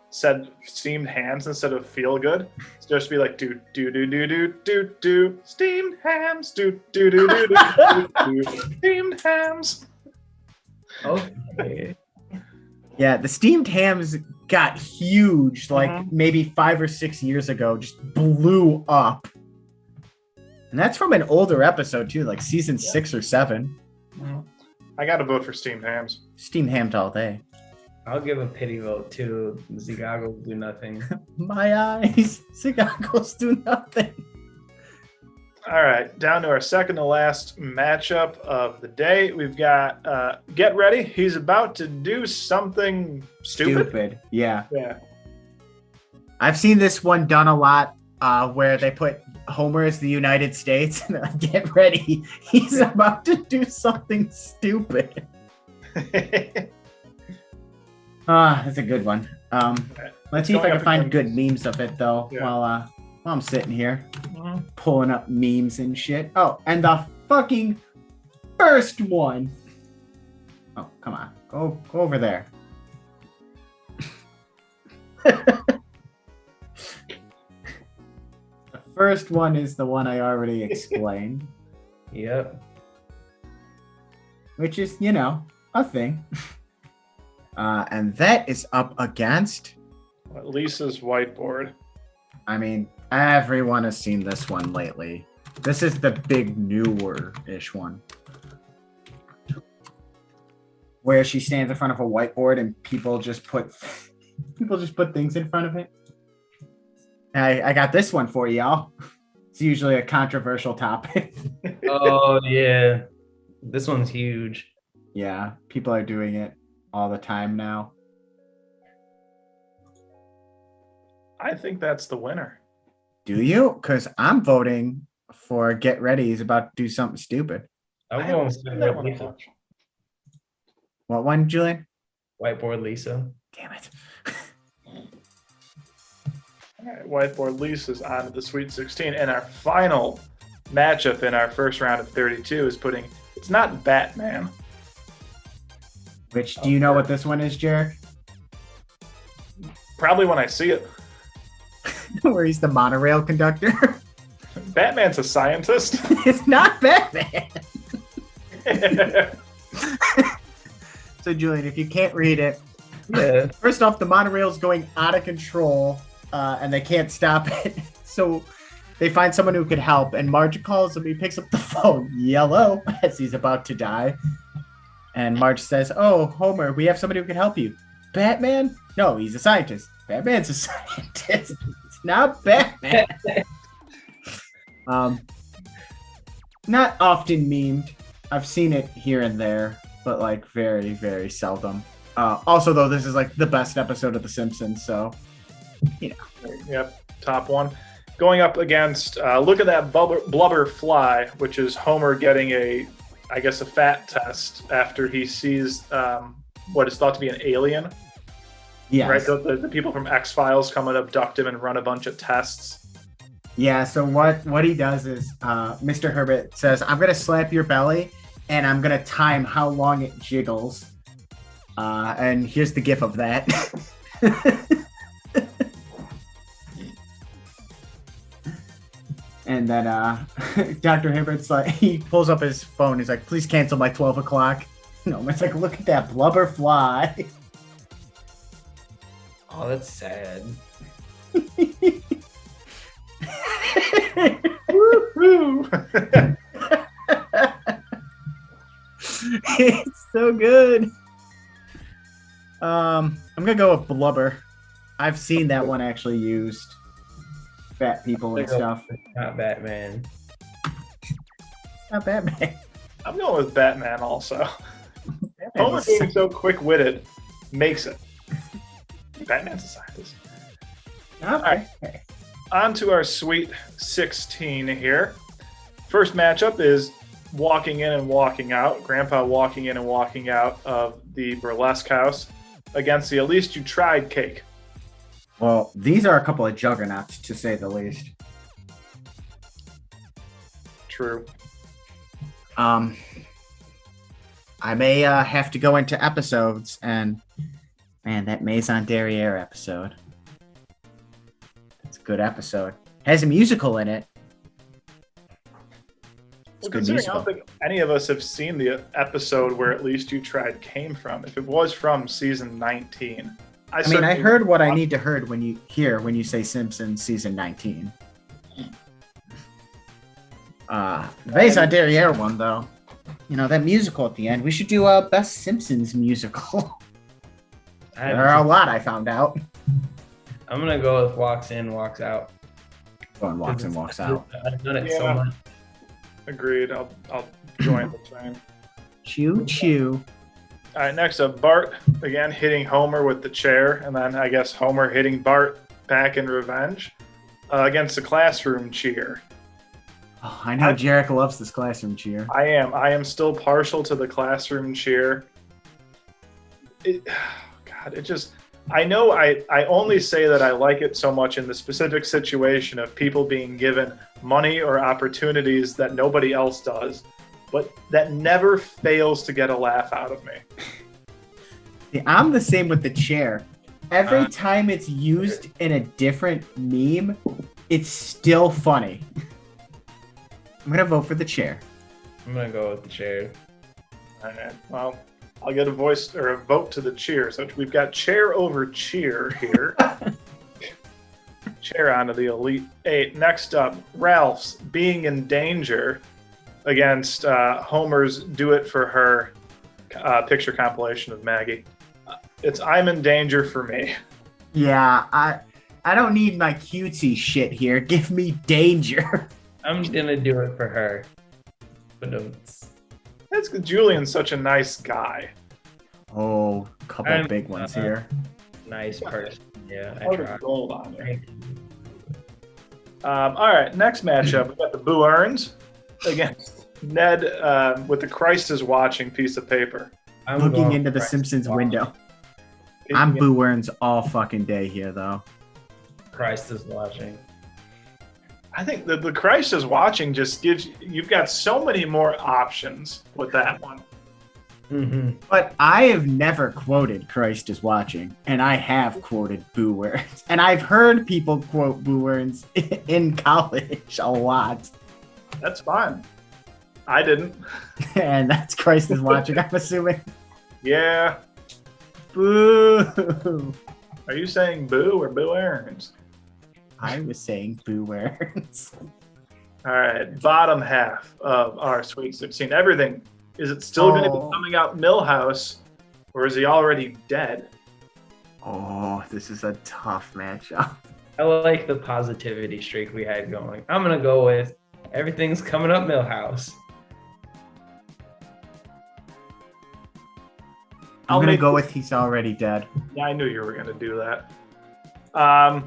A: said steamed hams instead of feel good. So just be like do do do do do do do steamed hams do do do do do do steamed hams.
C: Okay.
B: Yeah, the steamed hams got huge like maybe 5 or 6 years ago, just blew up. And that's from an older episode too, like season 6 or 7.
A: I gotta vote for steamed hams.
B: Steamed hams all day.
C: I'll give a pity vote to the goggles do nothing.
B: My eyes, the goggles do nothing.
A: All right, down to our second to last matchup of the day. We've got Get Ready. He's about to do something stupid.
B: Yeah.
A: Yeah.
B: I've seen this one done a lot where they put Homer as the United States and they're like, get ready. He's about to do something stupid. That's a good one. Let's see if I can find good memes of it though while I'm sitting here pulling up memes and shit. Oh, and the fucking first one. Oh, come on. Go over there. First one is the one I already explained.
C: Yep.
B: Which is, a thing. And that is up against
A: Lisa's whiteboard.
B: I mean, everyone has seen this one lately. This is the big newer-ish one. Where she stands in front of a whiteboard and people just put things in front of it. I got this one for y'all. It's usually a controversial topic.
C: Oh, yeah. This one's huge.
B: Yeah, people are doing it all the time now.
A: I think that's the winner.
B: Do you? Because I'm voting for Get Ready. He's about to do something stupid.
C: I'm going with Whiteboard Lisa.
B: What one, Julian?
C: Whiteboard Lisa.
B: Damn it.
A: All right, whiteboard Lisa's on to the Sweet 16. And our final matchup in our first round of 32 is it's not Batman.
B: Which, do you know what this one is, Jarek?
A: Probably when I see it.
B: Where he's the monorail conductor.
A: Batman's a scientist.
B: It's not Batman. So, Julian, if you can't read it, first off, the monorail's going out of control, and they can't stop it. So they find someone who could help, and Marge calls him. He picks up the phone, yellow, as he's about to die. And Marge says, "Oh, Homer, we have somebody who can help you." Batman? No, he's a scientist. Batman's a scientist. It's not Batman. Not often memed. I've seen it here and there, but like very, very seldom. Also, though, this is like the best episode of The Simpsons, so
A: Yep, top one. Going up against Look at That Blubber Fly, which is Homer getting a fat test after he sees what is thought to be an alien.
B: Yes.
A: Right, the people from X-Files come and abduct him and run a bunch of tests.
B: Yeah, so what he does is Mr. Herbert says, I'm gonna slap your belly and I'm gonna time how long it jiggles. And here's the gif of that. And then Dr. Herbert's like, he pulls up his phone, he's like, please cancel my 12 o'clock. No, it's like, look at that blubber fly.
C: Oh, that's sad.
A: Woo-hoo.
B: It's so good. I'm gonna go with blubber. I've seen that one actually used. Fat people and stuff.
C: Not Batman.
B: Not Batman.
A: I'm going with Batman also.
B: Batman
A: Homer
B: was-
A: being so quick-witted makes it. Batman's a scientist.
B: Okay.
A: On to our Sweet 16 here. First matchup is walking in and walking out. Grandpa walking in and walking out of the burlesque house against the At Least You Tried cake.
B: Well, these are a couple of juggernauts, to say the least.
A: True.
B: I may have to go into episodes, and man, that Maison Derriere episode. It's a good episode. Has a musical in it. It's
A: Well,
B: a good
A: considering I
B: musical.
A: don't think any of us have seen the episode where At Least You Tried came from. If it was from season 19.
B: I mean, I heard what I need to hear when you say Simpsons season 19. The Maison Derriere one, though. You know, that musical at the end. We should do a Best Simpsons musical. There are a lot, I found out.
C: I'm gonna go with walks in, walks out.
B: Going walks in, walks out.
C: I've done it so
A: Yeah.
C: much.
A: Agreed. I'll join the train.
B: Choo choo.
A: All right, next up, Bart again hitting Homer with the chair, and then I guess Homer hitting Bart back in revenge against the classroom cheer.
B: Oh, I know Jarek loves this classroom cheer.
A: I am still partial to the classroom cheer. I know I only say that I like it so much in the specific situation of people being given money or opportunities that nobody else does, but that never fails to get a laugh out of me.
B: See, I'm the same with the chair. Every time it's used in a different meme, it's still funny. I'm gonna vote for the chair.
C: I'm gonna go with the chair.
A: All right, well, I'll get a voice or a vote to the cheer. So we've got chair over cheer here. Chair onto the Elite Eight. Next up, Ralph's Being in Danger against Homer's Do It For Her picture compilation of Maggie. It's I'm in danger for me.
B: Yeah, I don't need my cutesy shit here. Give me danger.
C: I'm gonna do it for her. But
A: That's because Julian's such a nice guy.
B: Oh, a couple
C: I'm-
B: big ones here.
C: nice person. Yeah, I
A: All
C: try.
A: the gold on there. All right, next matchup, we got the Boo Earns against Ned with the Christ is Watching piece of paper.
C: I'm
B: Looking
C: going
B: into the
C: Christ
B: Simpsons
C: is watching.
B: window. I'm Boo Earns all fucking day here, though.
C: Christ is watching.
A: I think the Christ is Watching just gives you've got so many more options with that one.
C: Mm-hmm.
B: But I have never quoted Christ is watching, and I have quoted Boo Earns. And I've heard people quote Boo Earns in college a lot.
A: That's fine. I didn't.
B: And that's Christ is watching, I'm assuming.
A: Yeah.
B: Boo!
A: Are you saying Boo or Boo Earns?
B: I was saying Boo Earns.
A: All right, bottom half of our Sweet 16. Everything. Is it still going to
B: Oh.
A: be coming out Millhouse, or is he already dead?
B: Oh, this is a tough matchup.
C: I like the positivity streak we had going. I'm gonna go with everything's coming up Millhouse.
B: I'm going to go with he's already dead.
A: Yeah, I knew you were going to do that. I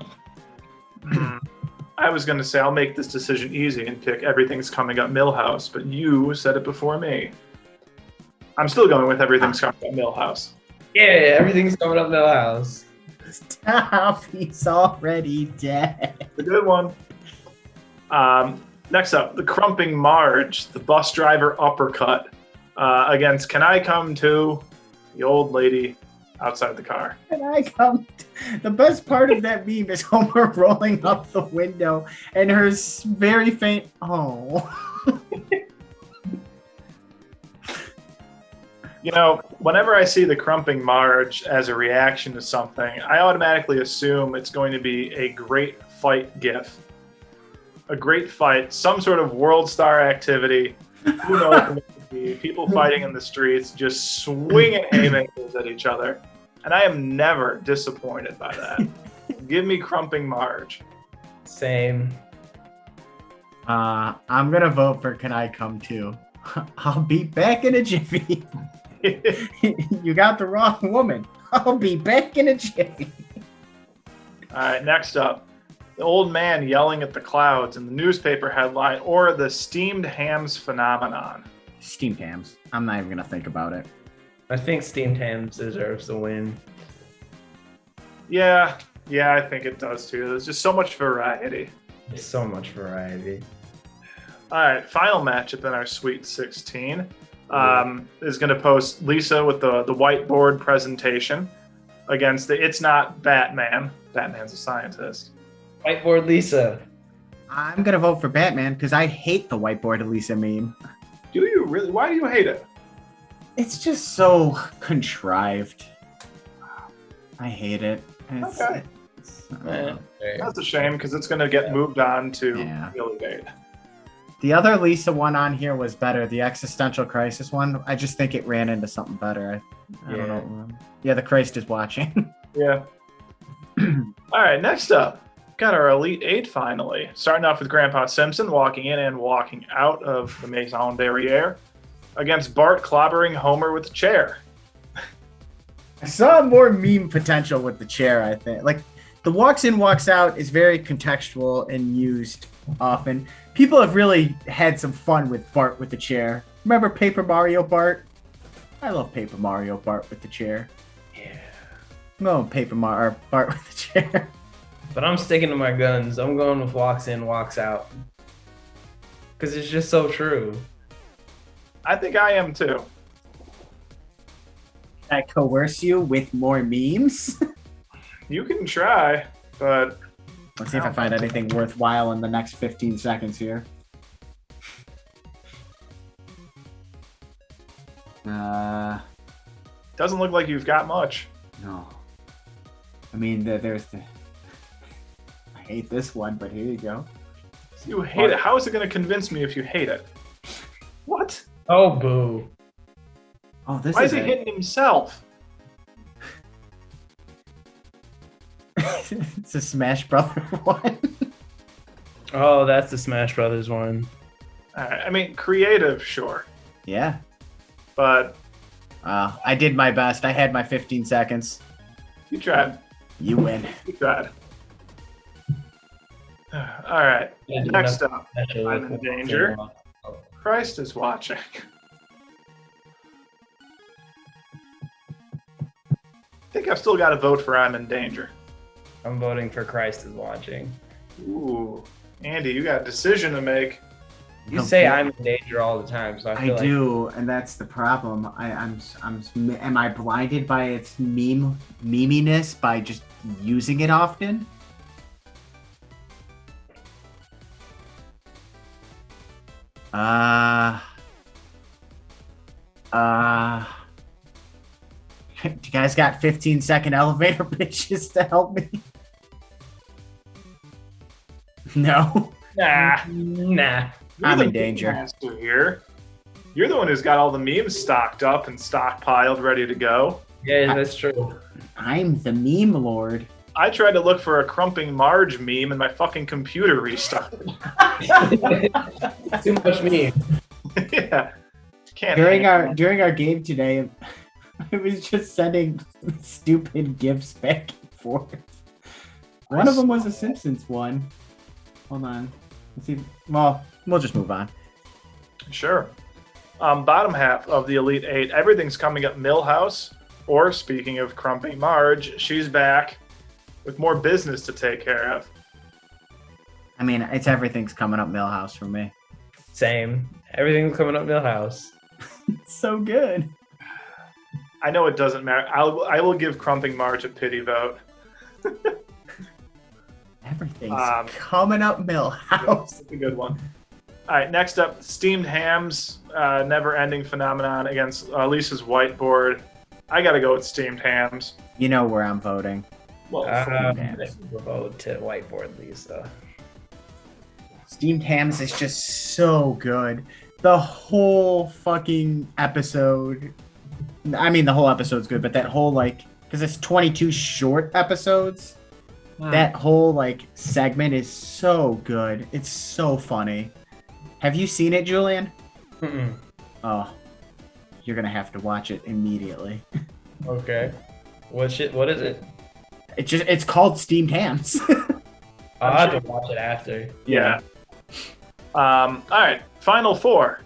A: was going to say I'll make this decision easy and pick everything's coming up Millhouse, but you said it before me. I'm still going with everything's coming up Millhouse.
C: Yeah, everything's coming up Millhouse.
B: Stop, he's already dead.
A: It's a good one. Next up, the Crumping Marge, the bus driver uppercut against Can I Come Too, the old lady outside the car.
B: And I come. The best part of that meme is Homer rolling up the window and her very faint. Oh.
A: You know, whenever I see the Crumping Marge as a reaction to something, I automatically assume it's going to be a great fight gif. A great fight, some sort of world star activity. Who knows what it could be? People fighting in the streets, just swinging haymakers at each other. And I am never disappointed by that. Give me Crumping Marge.
C: Same.
B: I'm going to vote for Can I Come Too. I'll be back in a jiffy. You got the wrong woman. I'll be back in a jiffy.
A: All right, next up. The old man yelling at the clouds in the newspaper headline, or the steamed hams phenomenon.
B: Steamed hams. I'm not even going to think about it.
C: I think steamed hams deserves the win.
A: Yeah, I think it does too. There's just so much variety.
C: There's so much variety.
A: All right, final matchup in our Sweet 16 is going to post Lisa with the whiteboard presentation against the It's Not Batman. Batman's a scientist.
C: Whiteboard Lisa.
B: I'm going to vote for Batman because I hate the whiteboard Lisa meme.
A: Do you really? Why do you hate it?
B: It's just so contrived. I hate it.
A: Okay. That's a shame because it's going to get moved on to the Elite Eight.
B: The other Lisa one on here was better. The existential crisis one. I just think it ran into something better. I don't know. Yeah, the Christ is watching.
A: Yeah. All right, next up. Got our Elite Eight finally. Starting off with Grandpa Simpson walking in and walking out of the Maison Derriere against Bart clobbering Homer with a chair.
B: I saw more meme potential with the chair, I think. Like, the walks in, walks out is very contextual and used often. People have really had some fun with Bart with the chair. Remember Paper Mario Bart? I love Paper Mario Bart with the chair.
C: Yeah.
B: No, Bart with the chair.
C: But I'm sticking to my guns. I'm going with walks in, walks out. Because it's just so true.
A: I think I am too.
B: I coerce you with more memes.
A: You can try, but...
B: Let's see if I find anything worthwhile in the next 15 seconds here.
A: Doesn't look like you've got much.
B: No. I mean, there's the... I hate this one, but here you go.
A: You hate it. How is it going to convince me if you hate it? What?
C: Oh, boo.
B: Oh, this
A: Why is he hitting himself?
B: It's a Smash Brother one.
C: Oh, that's the Smash Brothers one.
A: All right. I mean, creative, sure.
B: Yeah.
A: But...
B: I did my best. I had my 15 seconds.
A: You tried.
B: You win.
A: You tried. All right. Next up, I'm in danger. Christ is watching. I think I've still got to vote for I'm in danger.
C: I'm voting for Christ is watching.
A: Ooh, Andy, you got a decision to make.
C: You say I'm in danger all the time, so I feel
B: do, and that's the problem. Am I blinded by its meminess by just using it often? You guys got 15-second elevator pitches to help me? No.
A: Nah.
B: I'm in danger.
A: Master here. You're the one who's got all the memes stocked up and stockpiled, ready to go.
C: Yeah, that's true.
B: I'm the meme lord.
A: I tried to look for a Crumping Marge meme and my fucking computer restarted.
C: Too much meme.
A: Yeah. Can't
B: During our game today, I was just sending stupid gifs back and forth. One of them was a Simpsons one. Hold on. Let's see. Well, we'll just move on.
A: Sure. Bottom half of the Elite Eight, everything's coming up Millhouse. Or, speaking of Crumping Marge, she's back with more business to take care of.
B: I mean, it's everything's coming up Millhouse for me.
C: Same. Everything's coming up Millhouse.
B: It's so good.
A: I know it doesn't matter. I will give Crumping Marge a pity vote.
B: Everything's coming up Millhouse.
A: That's a good one. All right, next up, Steamed Hams, never-ending phenomenon against Lisa's whiteboard. I got to go with Steamed Hams.
B: You know where I'm voting.
A: Well,
C: We'll vote to whiteboard Lisa.
B: Steamed Hams is just so good. The whole fucking episode. I mean, the whole episode's good, but that whole, because it's 22 short episodes, that whole, segment is so good. It's so funny. Have you seen it, Julian?
C: Mm-mm.
B: Oh, you're going to have to watch it immediately.
C: Okay. What is it?
B: It's called Steamed Hams.
C: I'll have to watch it after.
A: Yeah. All right, Final Four.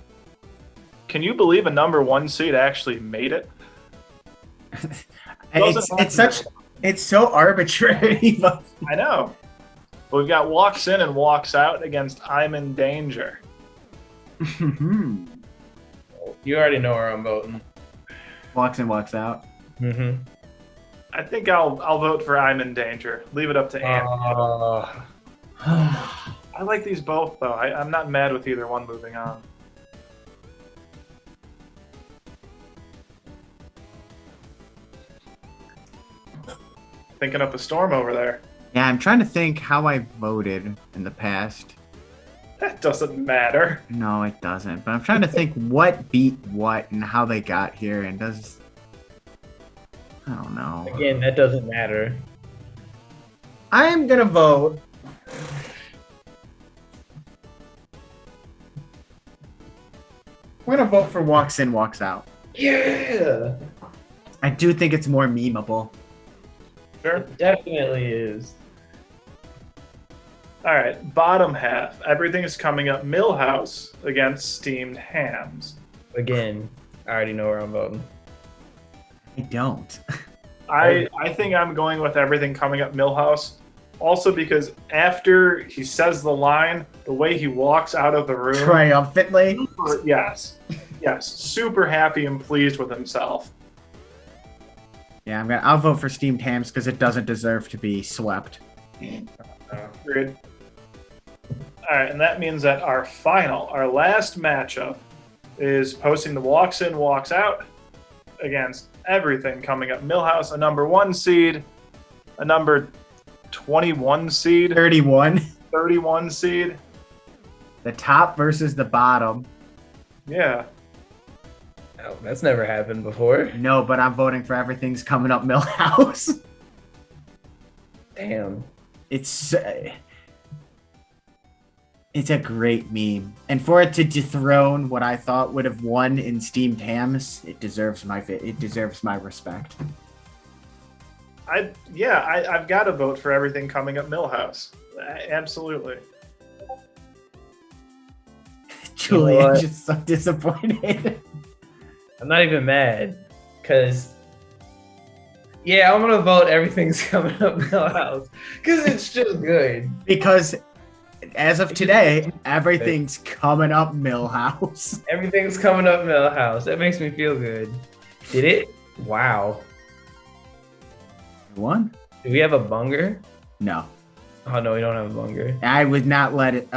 A: Can you believe a number 1 seed actually made it?
B: It's so arbitrary. But...
A: I know. But we've got Walks In and Walks Out against I'm in Danger.
C: You already know where I'm voting.
B: Walks in, Walks Out.
C: Mm-hmm.
A: I think I'll vote for I'm in Danger. Leave it up to Andy. I like these both, though. I'm not mad with either one moving on. Thinking up a storm over there.
B: Yeah, I'm trying to think how I voted in the past.
A: That doesn't matter.
B: No, it doesn't. But I'm trying to think what beat what and how they got here, and I don't know.
C: Again, that doesn't matter.
B: I am gonna vote. We're gonna vote for Walks In, Walks Out.
C: Yeah.
B: I do think it's more memeable.
A: Sure.
C: It definitely is.
A: All right, bottom half. Everything is coming up Millhouse against Steamed Hams.
C: Again, I already know where I'm voting.
B: I don't.
A: I think I'm going with Everything Coming Up Millhouse. Also because after he says the line, the way he walks out of the room.
B: Triumphantly.
A: Yes. Super happy and pleased with himself.
B: Yeah, I'll vote for Steamed Hams because it doesn't deserve to be swept.
A: Agreed. All right, and that means that our last matchup is posting the Walks In, Walks Out against Everything Coming Up Millhouse, a number 1 seed, a number 21 seed, 31 seed.
B: The top versus the bottom.
A: Yeah.
C: Oh, that's never happened before.
B: No, but I'm voting for Everything's Coming Up Millhouse.
C: Damn.
B: It's a great meme, and for it to dethrone what I thought would have won in Steamed Hams, it deserves my respect.
A: I've got to vote for Everything Coming Up Millhouse. Absolutely.
B: Julian's just so disappointed.
C: I'm not even mad, because I'm gonna vote Everything's Coming Up Millhouse because it's just good.
B: Because as of today, everything's coming up Millhouse.
C: Everything's coming up Millhouse. That makes me feel good. Did it? Wow.
B: One?
C: Do we have a bunger?
B: No.
C: Oh no, we don't have a bunger.
B: I would not let it.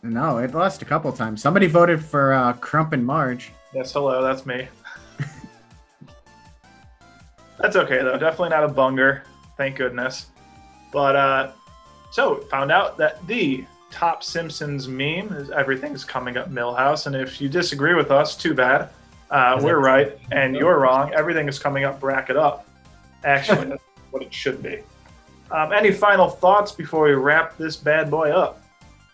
B: No, it lost a couple times. Somebody voted for Crump and Marge.
A: Yes, hello, that's me. That's okay, though. Definitely not a bunger. Thank goodness. But, so, found out that the top Simpsons meme is Everything's Coming Up Millhouse. And if you disagree with us, too bad. We're right, and you're wrong. Everything is coming up Bracket Up. Actually, that's what it should be. Any final thoughts before we wrap this bad boy up?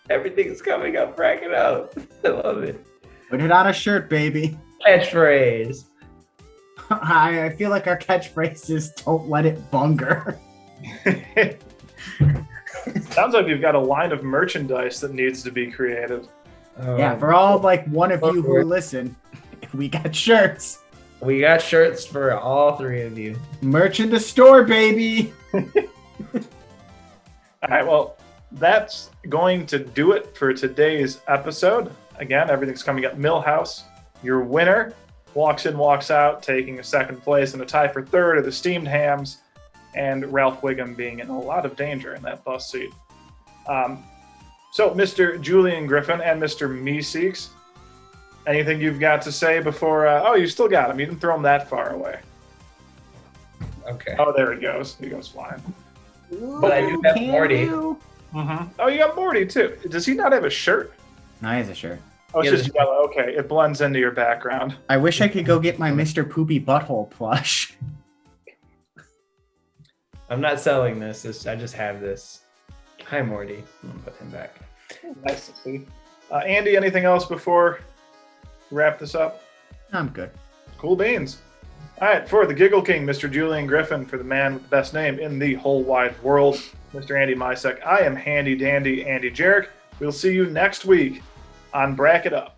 C: Everything's coming up Bracket Up. I love it.
B: Put it on a shirt, baby.
C: Catchphrase.
B: I feel like our catchphrase is "Don't let it bunger."
A: Sounds like we've got a line of merchandise that needs to be created.
B: Yeah, for all one of you who listen, we got shirts.
C: We got shirts for all 3 of you.
B: Merch in the store, baby.
A: All right, well, that's going to do it for today's episode. Again, everything's coming up. Millhouse, your winner, walks in, walks out, taking a second place, and a tie for third are the Steamed Hams, and Ralph Wiggum being in a lot of danger in that bus seat. So, Mr. Julian Griffin and Mr. Meeseeks, anything you've got to say before? Oh, you still got him. You didn't throw him that far away.
C: Okay.
A: Oh, there he goes. He goes flying.
C: But I do have Morty.
A: Mm-hmm. Oh, you got Morty too. Does he not have a shirt?
B: No, he has a shirt.
A: Oh, it's
C: Yeah,
A: just yellow. Okay, it blends into your background.
B: I wish I could go get my Mr. Poopy Butthole plush.
C: I'm not selling this. I just have this. Hi, Morty. I'm gonna put him back.
A: Nice to see. Andy, anything else before we wrap this up?
B: I'm good.
A: Cool beans. All right, for the Giggle King, Mr. Julian Griffin, for the man with the best name in the whole wide world, Mr. Andy Misek, I am Handy Dandy Andy Jarek. We'll see you next week on Bracket Up.